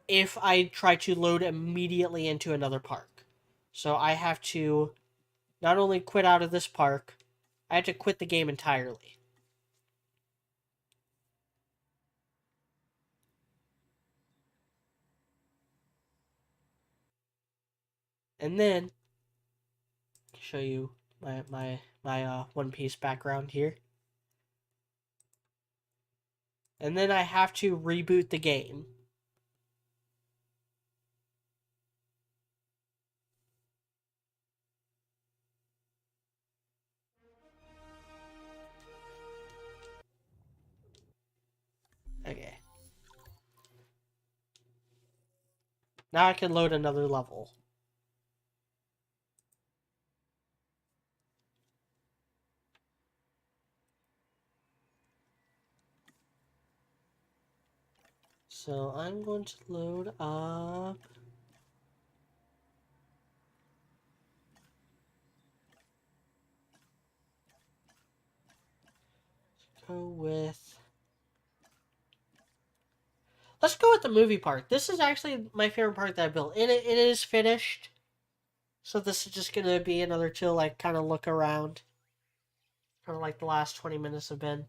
Speaker 1: if I try to load immediately into another park. So I have to not only quit out of this park, I have to quit the game entirely. And then show you my One Piece background here. And then I have to reboot the game. Okay. Now I can load another level. So I'm going to load up. Let's go with the movie part. This is actually my favorite part that I built. And it is finished. So this is just going to be another chill, like, kind of look around. Kind of like the last 20 minutes have been.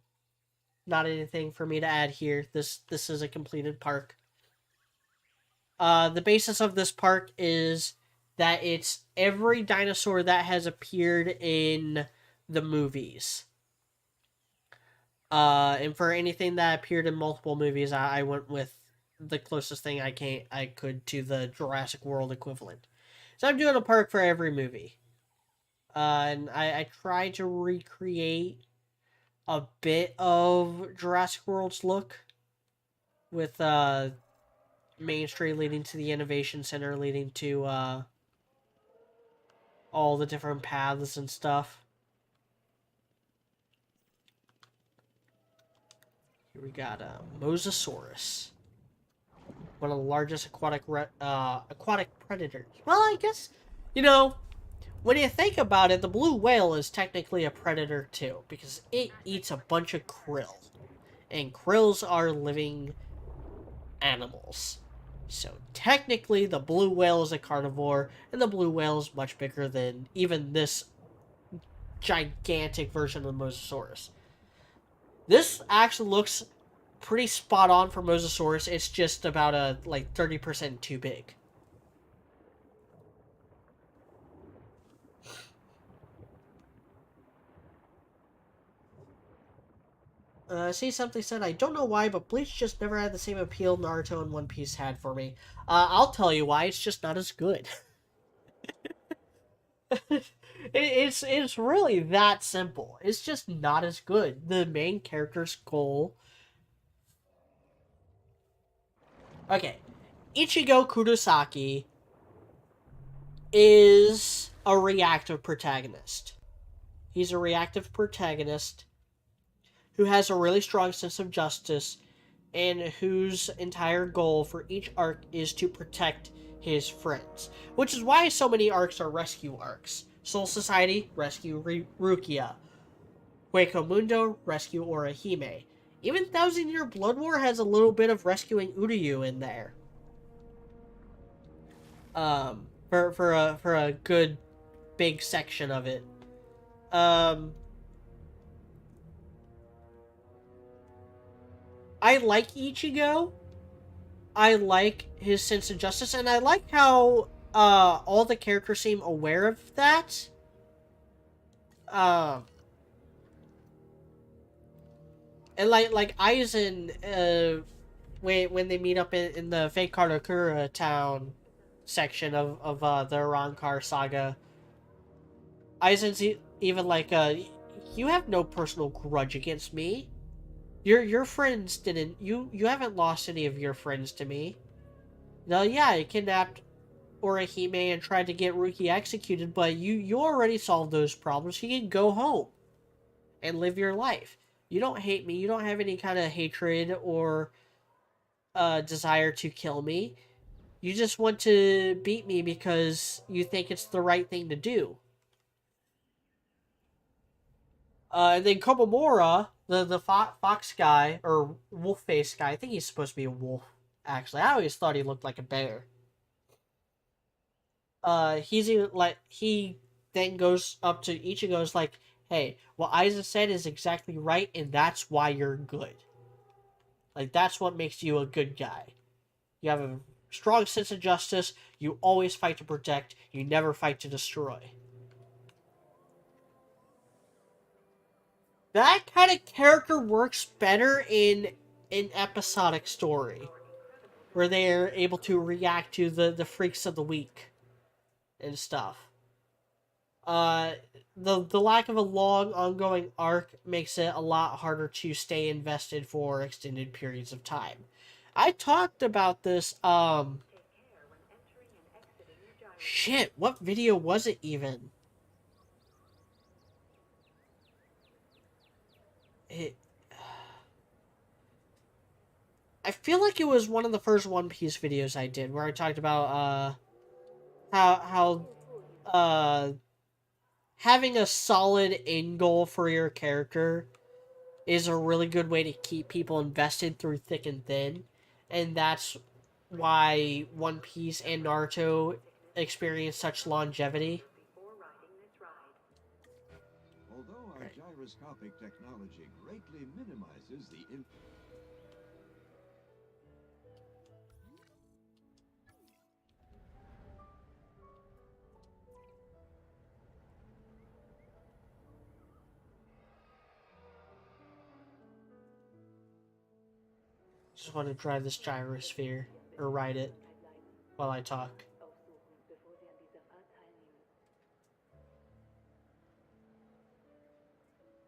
Speaker 1: Not anything for me to add here. This is a completed park. The basis of this park is that it's every dinosaur that has appeared in the movies. And for anything that appeared in multiple movies, I went with the closest thing I could to the Jurassic World equivalent. So I'm doing a park for every movie. And I tried to recreate a bit of Jurassic World's look with Main Street leading to the Innovation Center, leading to all the different paths and stuff. Here we got Mosasaurus, one of the largest aquatic predators. Well, I guess, you know, when you think about it, the blue whale is technically a predator too, because it eats a bunch of krill, and krills are living animals. So technically, the blue whale is a carnivore, and the blue whale is much bigger than even this gigantic version of the Mosasaurus. This actually looks pretty spot on for Mosasaurus. It's just about 30% too big. I see something said, I don't know why, but Bleach just never had the same appeal Naruto and One Piece had for me. I'll tell you why, it's just not as good. It's really that simple. It's just not as good. The main character's goal... Okay. Ichigo Kurosaki is a reactive protagonist. He's a reactive protagonist who has a really strong sense of justice and whose entire goal for each arc is to protect his friends. Which is why so many arcs are rescue arcs. Soul Society, rescue Rukia. Hueco Mundo, rescue Orihime. Even Thousand Year Blood War has a little bit of rescuing Uryu in there. For a good big section of it. I like Ichigo. I like his sense of justice, and I like how all the characters seem aware of that. And like Aizen, when they meet up in the fake Karakura town section of the Arankar saga, Aizen's even like, you have no personal grudge against me. Your friends didn't. You haven't lost any of your friends to me. Now, yeah, I kidnapped Orihime and tried to get Ruki executed, but you already solved those problems. You can go home and live your life. You don't hate me. You don't have any kind of hatred or desire to kill me. You just want to beat me because you think it's the right thing to do. And then Komamura, the fox guy, or wolf face guy, I think he's supposed to be a wolf, actually. I always thought he looked like a bear. He then goes up to Ichigo's like, hey, what Aizen said is exactly right, and that's why you're good. Like, that's what makes you a good guy. You have a strong sense of justice, you always fight to protect, you never fight to destroy. That kind of character works better in an episodic story, where they're able to react to the freaks of the week and stuff. The lack of a long ongoing arc makes it a lot harder to stay invested for extended periods of time. I talked about this, shit, what video was it even? I feel like it was one of the first One Piece videos I did, where I talked about, how having a solid end goal for your character is a really good way to keep people invested through thick and thin. And that's why One Piece and Naruto experience such longevity.
Speaker 8: Although our gyroscopic technology greatly minimizes the
Speaker 1: Just want to drive this gyrosphere, or ride it, while I talk.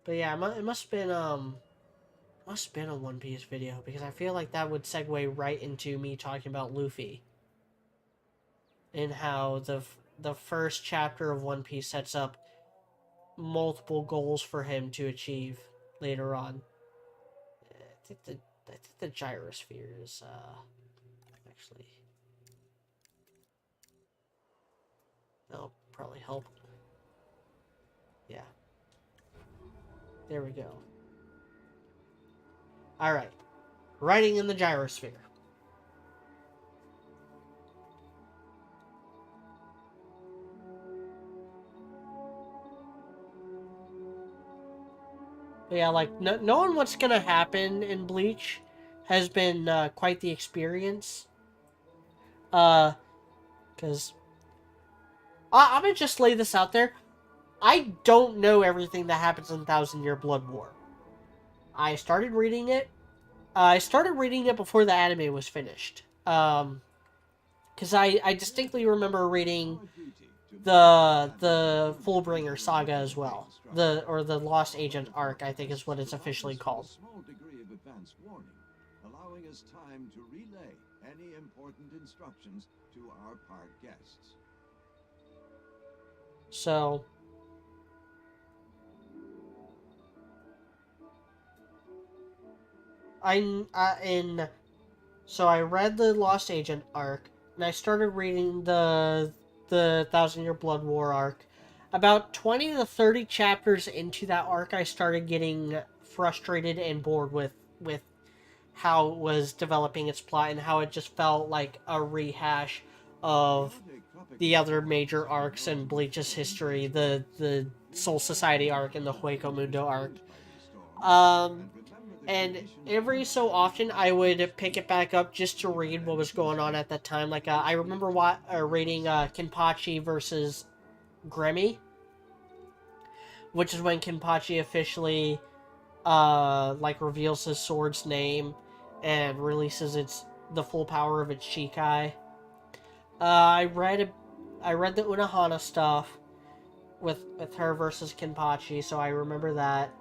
Speaker 1: But yeah, it must have been a One Piece video, because I feel like that would segue right into me talking about Luffy and how the first chapter of One Piece sets up multiple goals for him to achieve later on. I think the gyrosphere is actually, that'll probably help. Yeah. There we go. Alright. Riding in the gyrosphere. But yeah, like, knowing what's gonna happen in Bleach has been quite the experience. Because I'm gonna just lay this out there. I don't know everything that happens in Thousand Year Blood War. I started reading it. I started reading it before the anime was finished. Because I distinctly remember reading the Fullbringer saga as well. The Lost Agent arc, I think, is what it's officially called.
Speaker 8: Small degree of advance warning, allowing us time to relay any important instructions to our park guests.
Speaker 1: So so I read the Lost Agent arc, and I started reading the Thousand Year Blood War arc. About 20 to 30 chapters into that arc, I started getting frustrated and bored with how it was developing its plot, and how it just felt like a rehash of the other major arcs in Bleach's history, the Soul Society arc and the Hueco Mundo arc. And every so often I would pick it back up just to read what was going on at that time. Like, I remember reading Kenpachi versus Grimmy, which is when Kenpachi officially like reveals his sword's name and releases the full power of its Shikai. I read the Unohana stuff with her versus Kenpachi, so I remember that.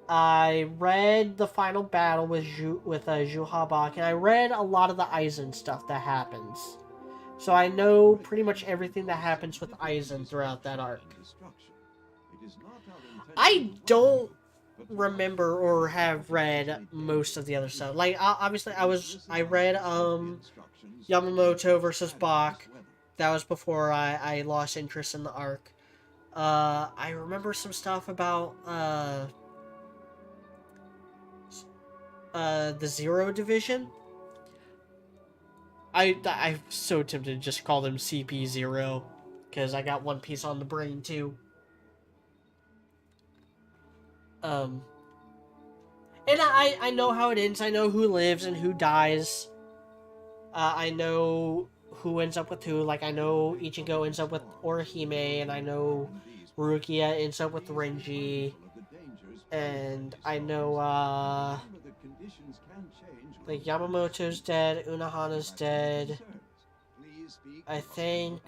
Speaker 1: I read the final battle with Juhabak, and I read a lot of the Aizen stuff that happens. So I know pretty much everything that happens with Aizen throughout that arc. I don't remember or have read most of the other stuff. Like, obviously I read Yamamoto versus Bach. That was before I lost interest in the arc. I remember some stuff about the Zero Division. I'm so tempted to just call them CP0, because I got One Piece on the brain too. And I know how it ends. I know who lives and who dies. I know who ends up with who. Like, I know Ichigo ends up with Orihime, and I know Rukia ends up with Renji. And I know, like, Yamamoto's dead, Unohana's dead. I think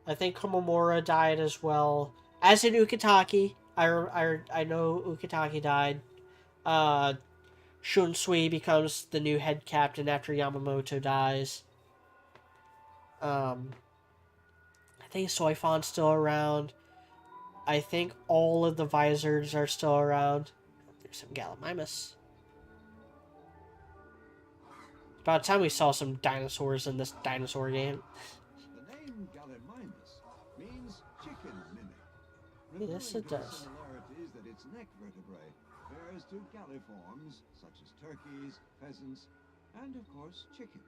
Speaker 1: Komomura died as well. As did Ukitake. I know Ukitake died. Shunsui becomes the new head captain after Yamamoto dies. I think Soifon's still around. I think all of the Visors are still around. There's some Gallimimus. About time we saw some dinosaurs in this dinosaur game.
Speaker 8: The name Gallimimus means chicken mimic.
Speaker 1: Yes, it does.
Speaker 8: Similarities that its neck vertebrae bears to galliforms such as turkeys, pheasants, and of course chickens.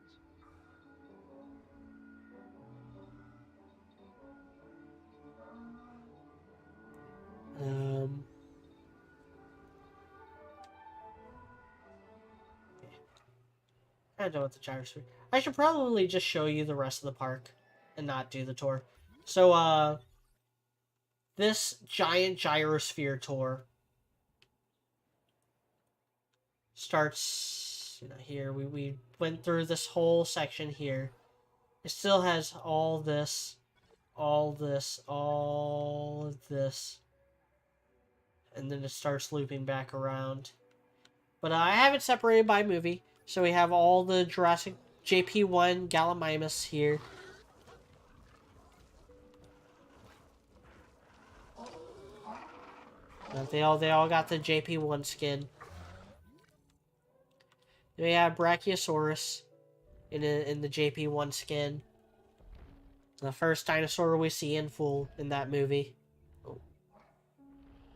Speaker 1: I know what the gyrosphere. I should probably just show you the rest of the park and not do the tour. So, this giant gyrosphere tour starts, here. We went through this whole section here. It still has all this, all this, all of this. and then it starts looping back around. But I have it separated by movie. So we have all the Jurassic JP1 Gallimimus here. They all got the JP1 skin. Then we have Brachiosaurus in the JP1 skin. The first dinosaur we see in full in that movie. Oh,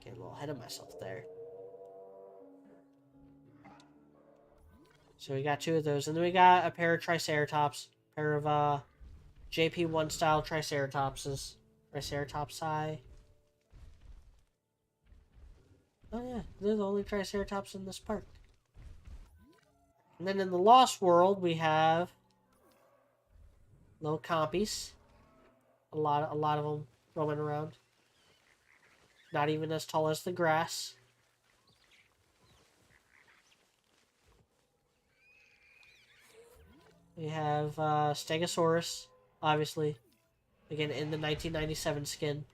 Speaker 1: getting a little ahead of myself there. So we got 2 of those, and then we got a pair of Triceratops, pair of JP1 style Triceratopses, Triceratopsi. Oh yeah, they're the only Triceratops in this park. And then in the Lost World we have little compies. A lot of them roaming around. Not even as tall as the grass. We have Stegosaurus, obviously. Again, in the 1997 skin.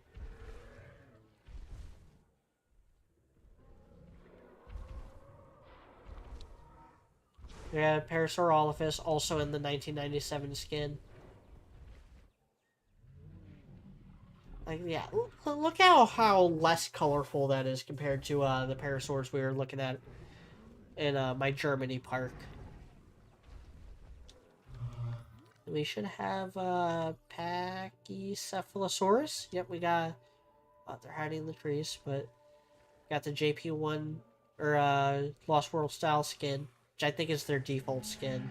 Speaker 1: We have Parasaurolophus, also in the 1997 skin. Like, yeah, look how less colorful that is compared to the Parasaurs we were looking at in my Germany park. We should have Pachycephalosaurus. Yep, we got... Oh, they're hiding in the trees, but... Got the JP1, or Lost World style skin, which I think is their default skin.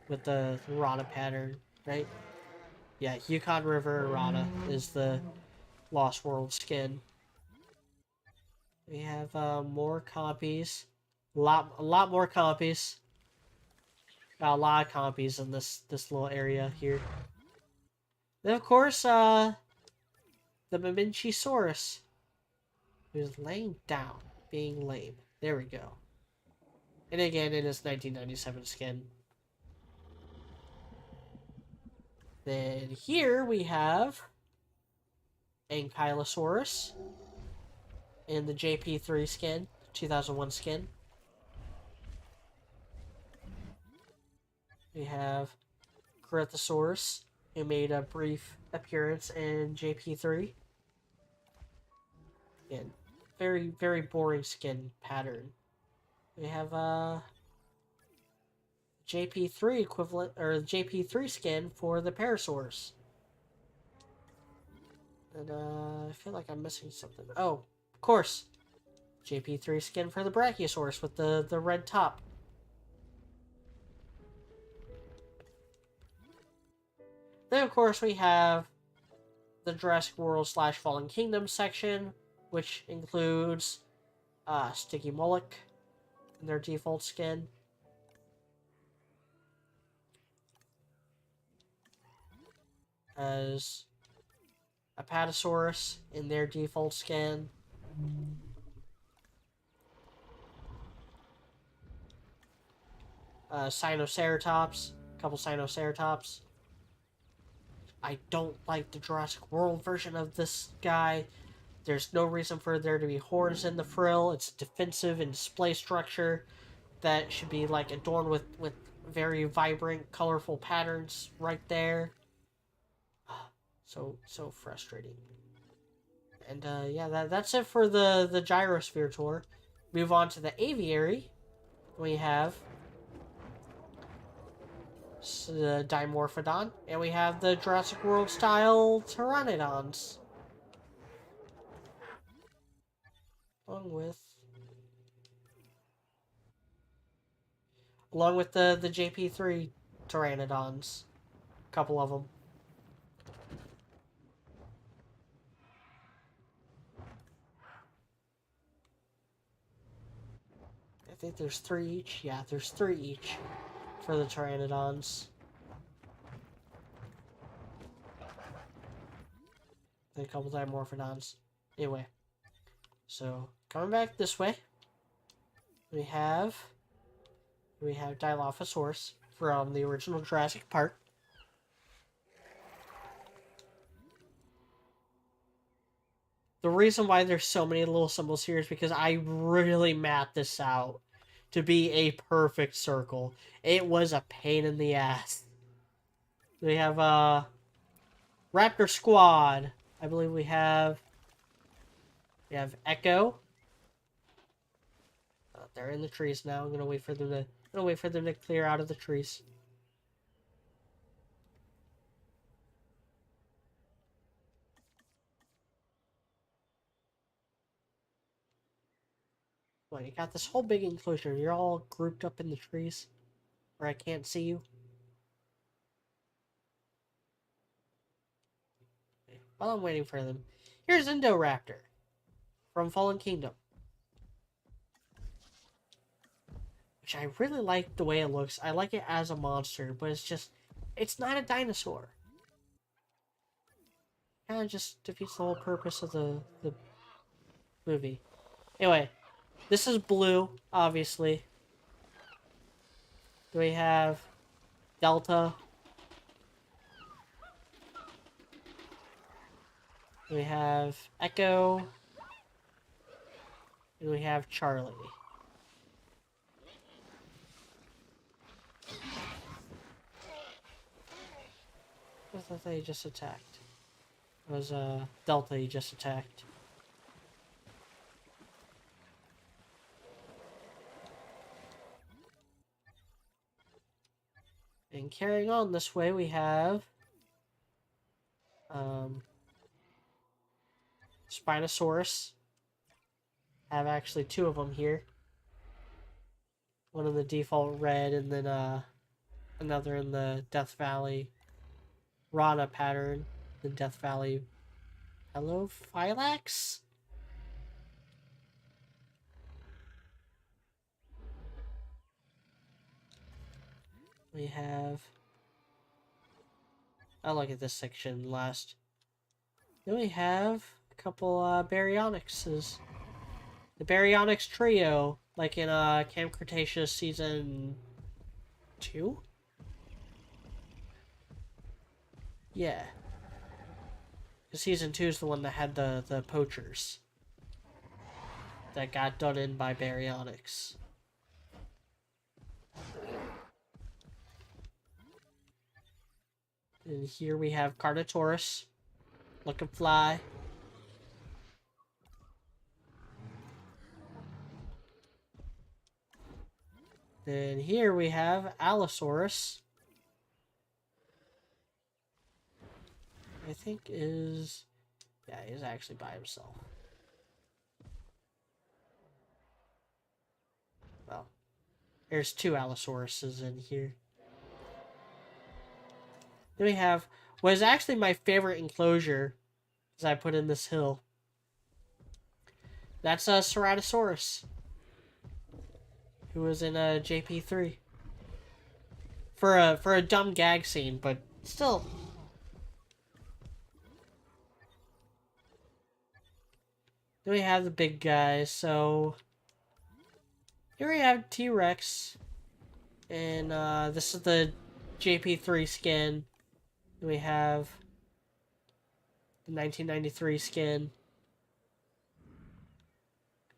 Speaker 1: With the Rana pattern, right? Yeah, Yukon River Rana is the Lost World skin. We have more copies. A lot more copies. Got a lot of copies in this little area here. Then of course, the Mamenchisaurus, who's laying down, being lame. There we go. And again, in his 1997 skin. Then here we have Ankylosaurus in the JP3 skin, 2001 skin. We have Corythosaurus, who made a brief appearance in JP3. Again, very, very boring skin pattern. We have JP3 equivalent, or JP3 skin for the Parasaurs. And I feel like I'm missing something. Oh, of course, JP3 skin for the Brachiosaurus with the red top. Then of course we have the Jurassic World / Fallen Kingdom section, which includes Sticky Mullock in their default skin. As Apatosaurus in their default skin. Sinoceratops, a couple Sinoceratops. I don't like the Jurassic World version of this guy. There's no reason for there to be horns in the frill. It's defensive and display structure that should be like adorned with very vibrant, colorful patterns right there. So frustrating. And yeah, that's it for the Gyrosphere tour. Move on to the aviary. We have the Dimorphodon, and we have the Jurassic World style Pteranodons. Along with the JP3 Pteranodons. A couple of them. I think there's 3 each. Yeah, there's 3 each for the Pteranodons. And a couple Dimorphodons. Anyway, so coming back this way, we have Dilophosaurus from the original Jurassic Park. The reason why there's so many little symbols here is because I really mapped this out to be a perfect circle. It was a pain in the ass. We have Raptor Squad. I believe we have Echo. They're in the trees now. I'm gonna wait for them to clear out of the trees. Well, you got this whole big enclosure. You're all grouped up in the trees where I can't see you. While I'm waiting for them, here's Indoraptor from Fallen Kingdom. Which I really like the way it looks. I like it as a monster, but it's not a dinosaur. Kind of just defeats the whole purpose of the movie. Anyway, this is Blue, obviously. We have Delta. We have Echo. And we have Charlie. I thought they just attacked. It was Delta he just attacked. And carrying on this way, we have Spinosaurus. I have actually two of them here. One in the default red, and then another in the Death Valley Rana pattern. The Death Valley Hello Phylax? We have... I'll look at this section last. Then we have a couple Baryonyxes. The Baryonyx trio, like in Camp Cretaceous Season 2? Yeah. Season 2 is the one that had the poachers. That got done in by Baryonyx. And here we have Carnotaurus. Looking fly. Then here we have Allosaurus. I think is... Yeah, he's actually by himself. Well, there's two Allosauruses in here. Then we have what is actually my favorite enclosure, as I put in this hill. That's a Ceratosaurus, who was in JP3 for a dumb gag scene, but still. Then we have the big guys. So here we have T-Rex, and this is the JP3 skin. We have the 1993 skin.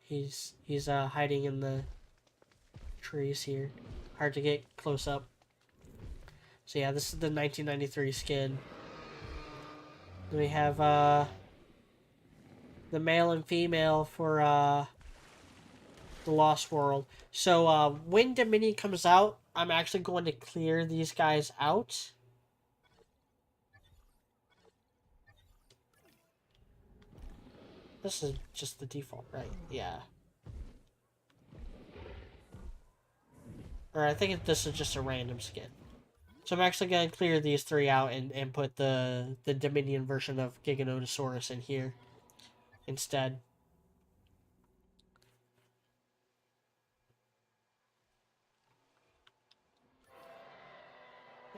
Speaker 1: He's hiding in the trees here. Hard to get close up. So yeah, this is the 1993 skin. Then we have the male and female for the Lost World. So when Dominion comes out, I'm actually going to clear these guys out. This is just the default, right? Yeah. Or I think this is just a random skin. So I'm actually going to clear these three out and put the Dominion version of Giganotosaurus in here instead.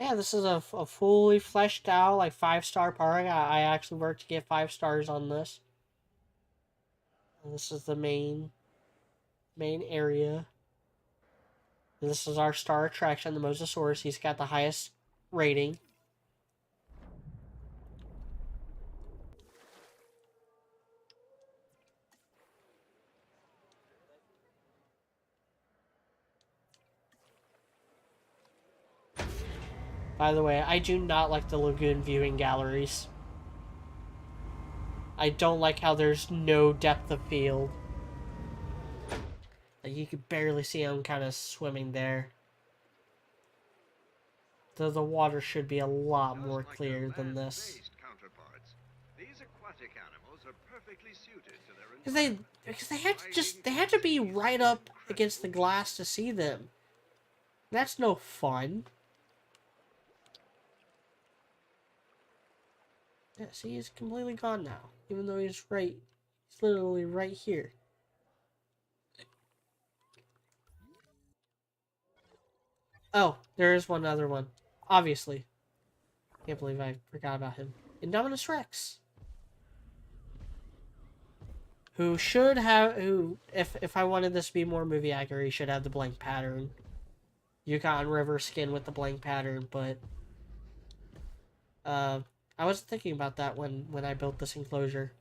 Speaker 1: Yeah, this is a fully fleshed out, like 5-star park. I actually worked to get 5 stars on this. And this is the main area. And this is our star attraction, the Mosasaurus. He's got the highest rating. By the way, I do not like the lagoon viewing galleries. I don't like how there's no depth of field. Like, you can barely see them kind of swimming there. The water should be a lot more clear than this.
Speaker 7: These aquatic animals are perfectly suited to their
Speaker 1: Because they had to be right up against the glass to see them. That's no fun. Yeah, see, he's completely gone now. Even though he's literally right here. Oh, there is one other one. Obviously. Can't believe I forgot about him. Indominus Rex. If I wanted this to be more movie accurate, he should have the blank pattern. Yukon River skin with the blank pattern, but I was thinking about that when I built this enclosure.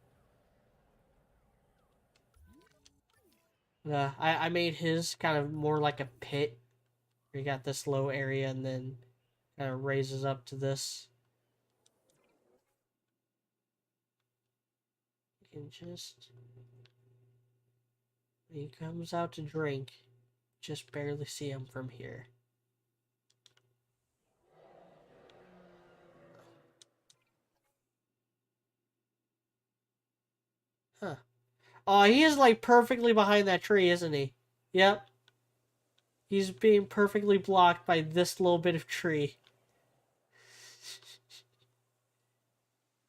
Speaker 1: I made his kind of more like a pit. You got this low area and then kind of raises up to this. You can just... When he comes out to drink, just barely see him from here. Huh. Oh, he is like perfectly behind that tree, isn't he? Yep. He's being perfectly blocked by this little bit of tree.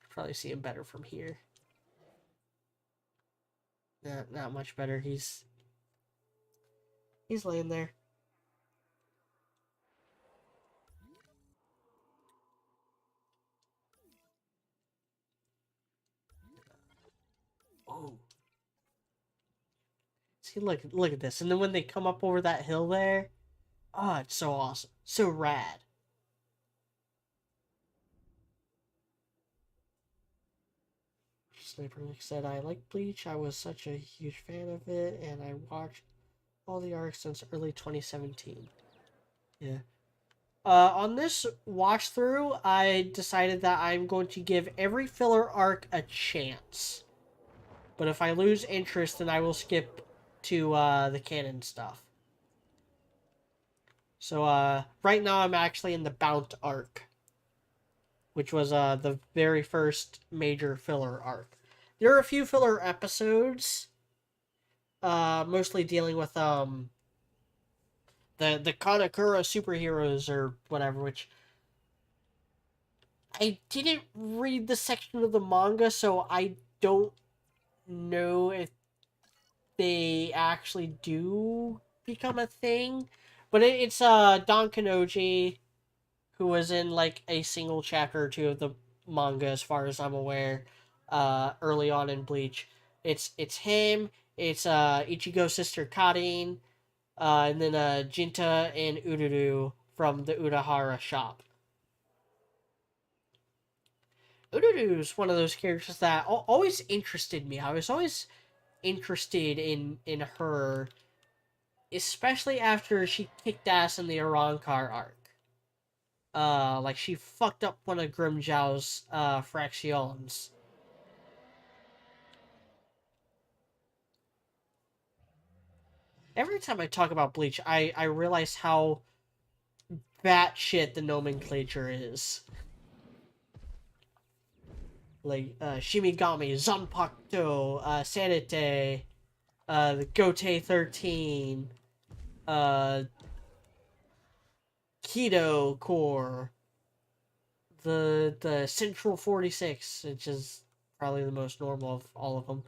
Speaker 1: Probably see him better from here. Not much better. He's laying there. Oh. See, look at this. And then when they come up over that hill there, oh, it's so awesome. So rad. Sniper Nick said, I like Bleach. I was such a huge fan of it, and I watched all the arcs since early 2017. Yeah. On this watch through, I decided that I'm going to give every filler arc a chance. But if I lose interest, then I will skip to the canon stuff. So right now I'm actually in the Bount arc, which was the very first major filler arc. There are a few filler episodes, mostly dealing with the Kanakura superheroes or whatever, which I didn't read the section of the manga, so I don't know if they actually do become a thing. But it's Don Kanoji, who was in like a single chapter or two of the manga, as far as I'm aware, early on in Bleach. It's him. It's Ichigo's sister Karin, and then Jinta and Ururu from the Urahara shop. Ururu's one of those characters that always interested me. I was always interested in her, especially after she kicked ass in the Arankar arc. Like she fucked up one of Grimjow's fractions. Every time I talk about Bleach, I realize how batshit the nomenclature is. Like, Shimigami, Zanpakuto, Sanite, the Gote 13, Keto Core, the Central 46, which is probably the most normal of all of them.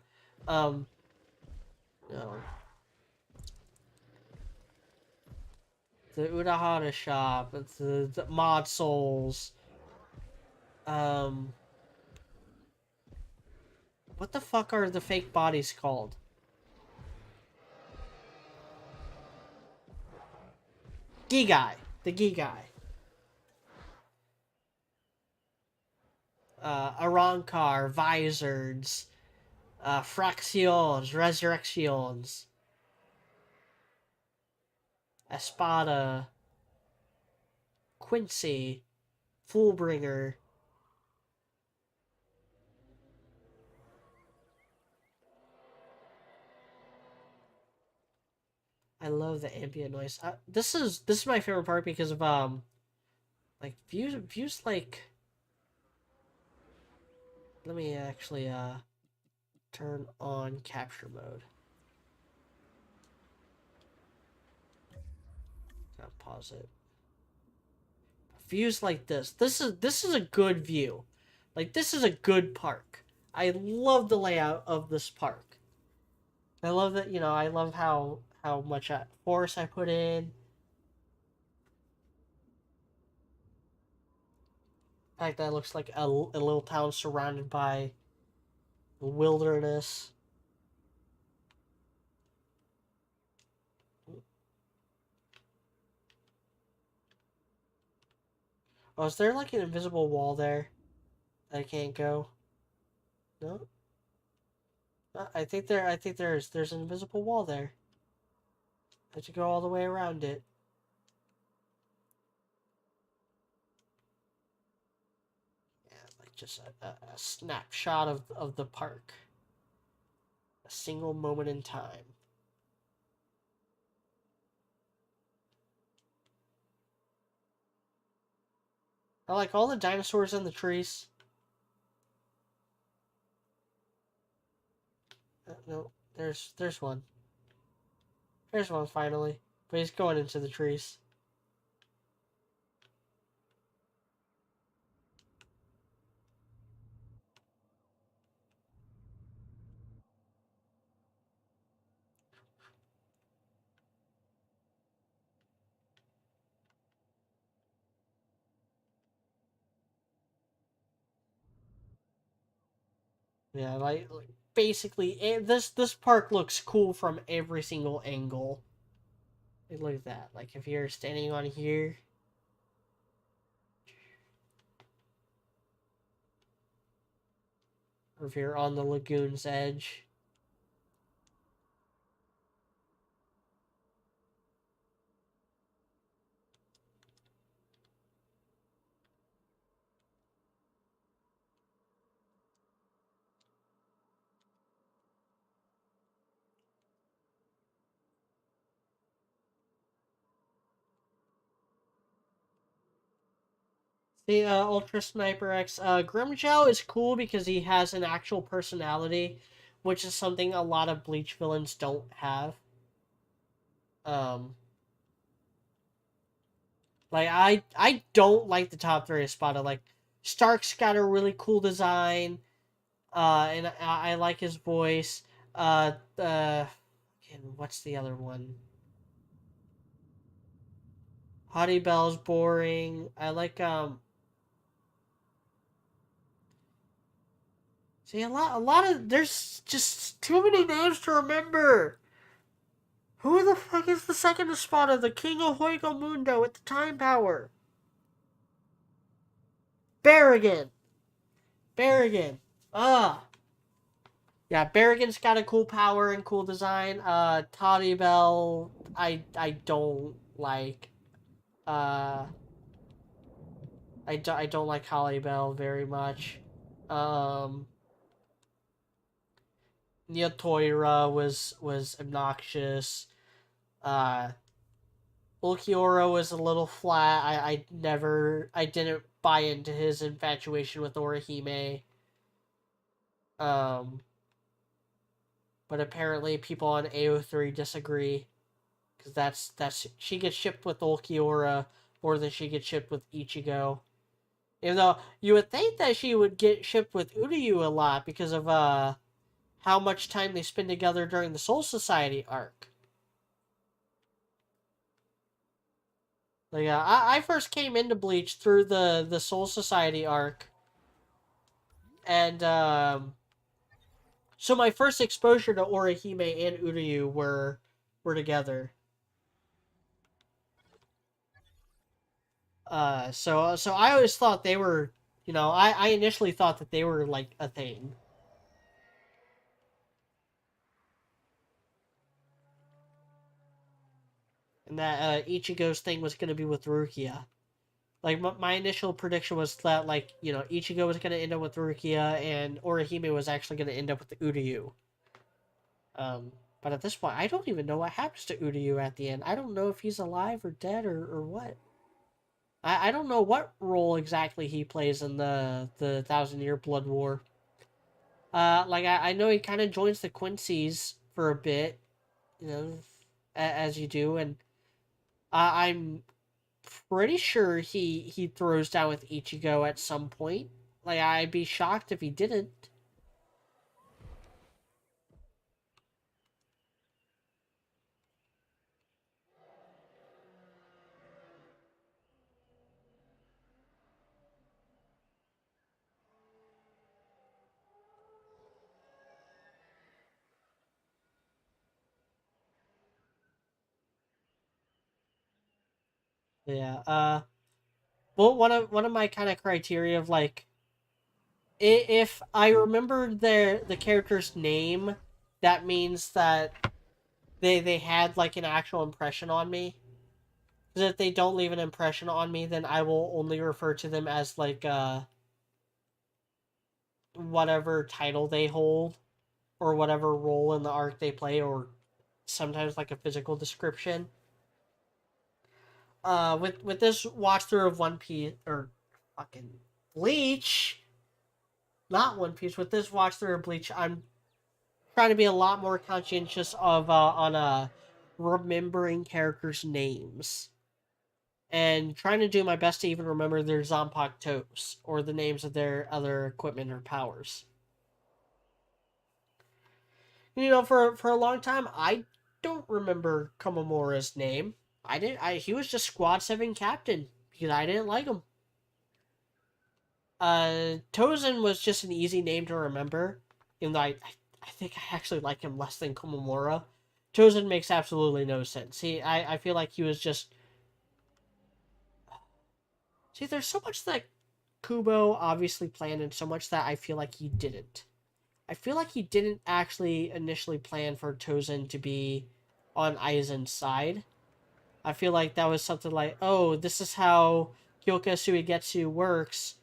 Speaker 1: No. The Urahara shop, the Mod Souls. What the fuck are the fake bodies called? Gigai. The Gigai. Arankar, Visards, Fractions, Resurrections, Espada, Quincy, Fullbringer. I love the ambient noise. This is my favorite part because of like views like. Let me actually turn on capture mode. I'll pause it. Views like this. This is a good view. Like this is a good park. I love the layout of this park. I love that, I love how much force I put in. The fact that it looks like a little town surrounded by wilderness. Oh, is there like an invisible wall there that I can't go? No? I think there's an invisible wall there. I have to go all the way around it. Yeah, like just a snapshot of the park. A single moment in time. I like all the dinosaurs in the trees. No, there's one. There's one finally. But he's going into the trees. Yeah, like basically, this park looks cool from every single angle. Like, look at that. Like if you're standing on here, or if you're on the lagoon's edge. The Ultra Sniper X Grimjow is cool because he has an actual personality, which is something a lot of Bleach villains don't have. Um, like I don't like the top three of Spada. Like Stark's got a really cool design, and I like his voice. And what's the other one? Hottie Bell's boring. I like See, a lot of there's just too many names to remember. Who the fuck is the second Espada? The King of Hoigo Mundo with the time power. Barrigan. Barrigan. Ah. Yeah, Barrigan's got a cool power and cool design. Toddy Bell, I don't like. Uh, I don't like Holly Bell very much. Um, Neotoira was obnoxious. Uh, Ulquiorra was a little flat. I didn't buy into his infatuation with Orihime. Um, but apparently people on AO3 disagree. Because she gets shipped with Ulquiorra more than she gets shipped with Ichigo. Even though you would think that she would get shipped with Uryu a lot because of how much time they spend together during the Soul Society arc. Like I first came into Bleach through the Soul Society arc, and so my first exposure to Orihime and Uryu were together. So I always thought they were, I initially thought that they were like a thing. And that Ichigo's thing was going to be with Rukia. Like my initial prediction was that like Ichigo was gonna end up with Rukia and Orihime was actually gonna end up with the Uryu. But at this point, I don't even know what happens to Uryu at the end. I don't know if he's alive or dead or what. I don't know what role exactly he plays in the Thousand Year Blood War. Like I know he kind of joins the Quincy's for a bit, you know, as you do, and I'm pretty sure he throws down with Ichigo at some point. Like I'd be shocked if he didn't. Yeah. Well, one of my kind of criteria of like, if I remember the character's name, that means that they had like an actual impression on me. Because if they don't leave an impression on me, then I will only refer to them as like whatever title they hold or whatever role in the arc they play, or sometimes like a physical description. With this watch through of One Piece or fucking Bleach, not One Piece. With this watch through of Bleach, I'm trying to be a lot more conscientious of on remembering characters' names and trying to do my best to even remember their Zanpakutos or the names of their other equipment or powers. For a long time, I don't remember Komamura's name. I didn't. He was just Squad 7 captain because I didn't like him. Tozen was just an easy name to remember, even though I think I actually like him less than Komamura. Tozen makes absolutely no sense. I feel like he was just. See, there's so much that Kubo obviously planned, and so much that I feel like he didn't. I feel like he didn't actually initially plan for Tozen to be on Aizen's side. I feel like that was something like, oh, this is how Kyoka Suigetsu works.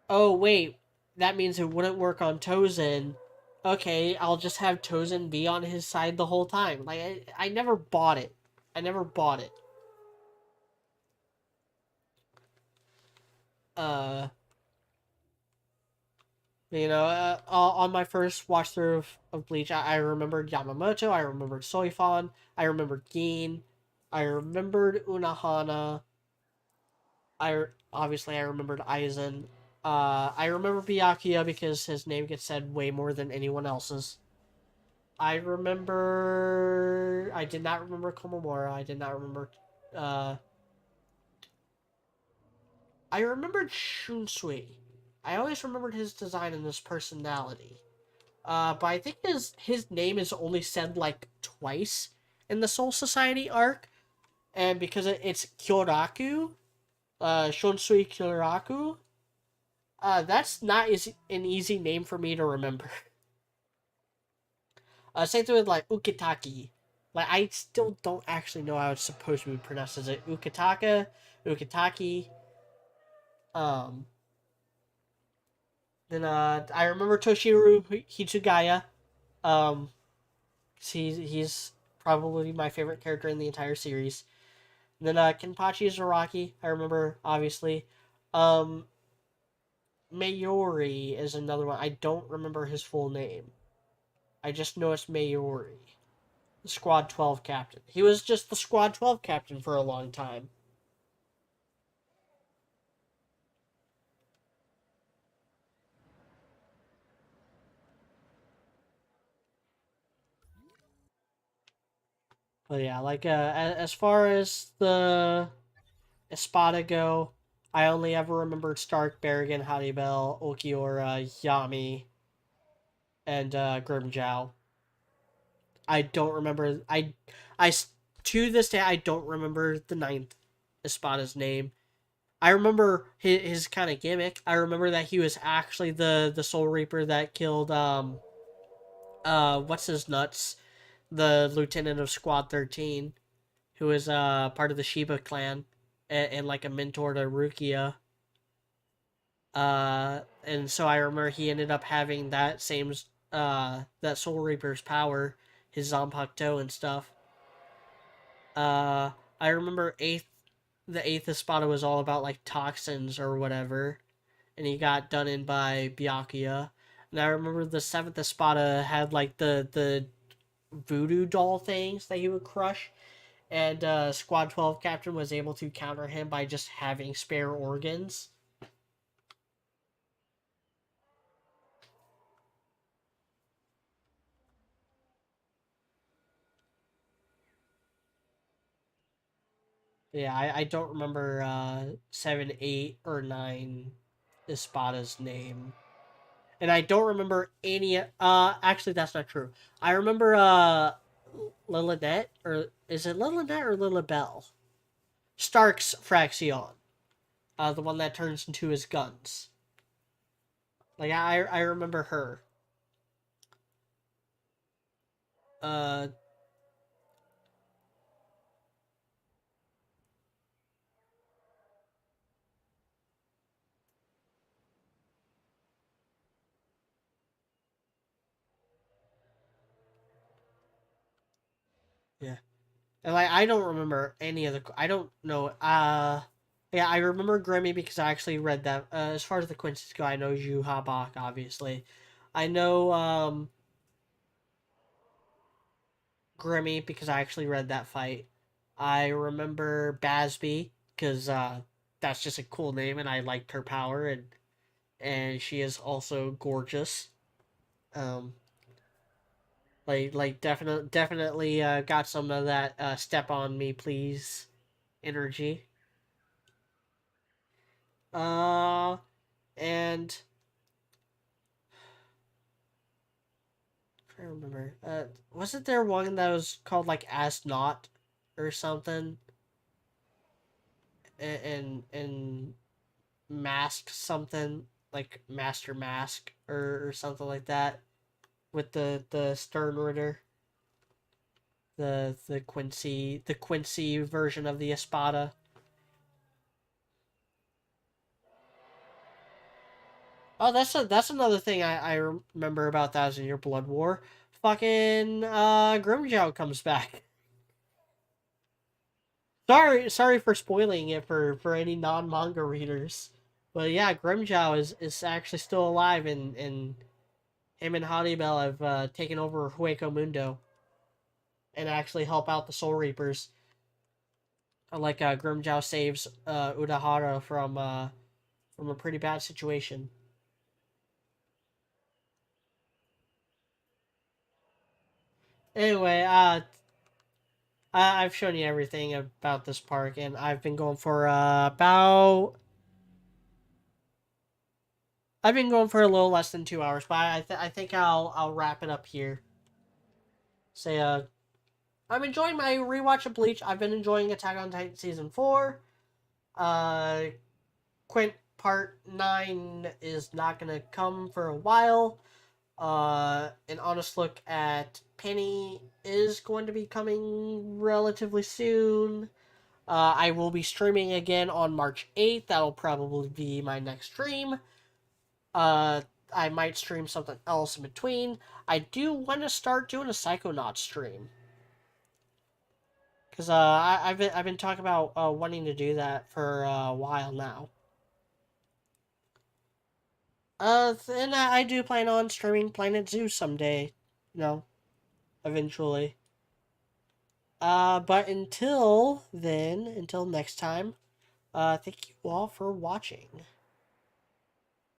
Speaker 1: Oh, wait, that means it wouldn't work on Tozen. Okay, I'll just have Tozen be on his side the whole time. Like, I never bought it. I never bought it. Uh, on my first watch through of Bleach, I remembered Yamamoto, I remembered Soifon, I remembered Gin, I remembered Unohana, I remembered Aizen. I remember Byakuya because his name gets said way more than anyone else's. I did not remember Komamura. I did not remember. Uh, I remembered Shunsui. I always remembered his design and his personality. But I think his name is only said like twice in the Soul Society arc, and because it's Kyoraku, Shunsui Kyoraku, that's not an easy name for me to remember. Same thing with like Ukitaki. Like I still don't actually know how it's supposed to be pronounced. Is it Ukitaka, Ukitaki? Um. Then I remember Toshiru Hitsugaya. Um, he's probably my favorite character in the entire series. And then Kenpachi Zaraki. I remember obviously. Um, Mayuri is another one. I don't remember his full name. I just know it's Mayuri. The Squad 12 captain. He was just the Squad 12 captain for a long time. But yeah, like as far as the Espada go, I only ever remembered Stark, Berrigan, Haribel, Okiora, Yami, and Grimjow. I don't remember. I to this day I don't remember the ninth Espada's name. I remember his kind of gimmick. I remember that he was actually the Soul Reaper that killed what's his nuts, the lieutenant of Squad 13, who is part of the Shiba clan. and like a mentor to Rukia. And so I remember he ended up having that same that Soul Reaper's power, his Zanpakuto and stuff. I remember the eighth Espada was all about like toxins or whatever, and he got done in by Byakuya. And I remember the seventh Espada had like the voodoo doll things that he would crush, and Squad 12 Captain was able to counter him by just having spare organs. Yeah, I don't remember 7, 8, or 9 Espada's name. And I don't remember any actually that's not true. I remember Lilibet, or is it Lilibet or Lilibel? Stark's Fraxion. The one that turns into his guns. Like I remember her. Uh yeah. And like I don't remember any of the I don't know yeah, I remember Grimmy because I actually read that. As far as the Quincy's go, I know Yu Habak, obviously. I know Grimmy because I actually read that fight. I remember Basby because that's just a cool name and I liked her power, and she is also gorgeous. Um, definitely got some of that step on me please energy. Uh, and I remember. Wasn't there one that was called like Ask Not or something? And Mask something like Master Mask or something like that with the Stern Ritter, the Quincy version of the Espada. Oh, that's another thing I remember about Thousand Year Blood War. Fucking Grimjow comes back. Sorry for spoiling it for any non manga readers, but yeah, Grimjow is actually still alive, and him and Haribel have taken over Hueco Mundo and actually help out the Soul Reapers. Like Grimjow saves Udahara from a pretty bad situation. Anyway, I've shown you everything about this park, and I've been going for about I've been going for a little less than 2 hours, but I think I'll wrap it up here. Say I'm enjoying my rewatch of Bleach. I've been enjoying Attack on Titan season 4. Uh, Quint part 9 is not gonna come for a while. An honest look at Penny is going to be coming relatively soon. I will be streaming again on March 8th. That'll probably be my next stream. Uh, I might stream something else in between. I do want to start doing a Psychonaut stream. Because I've been talking about wanting to do that for a while now. And I do plan on streaming Planet Zoo someday. You know, eventually. But until then, until next time, thank you all for watching.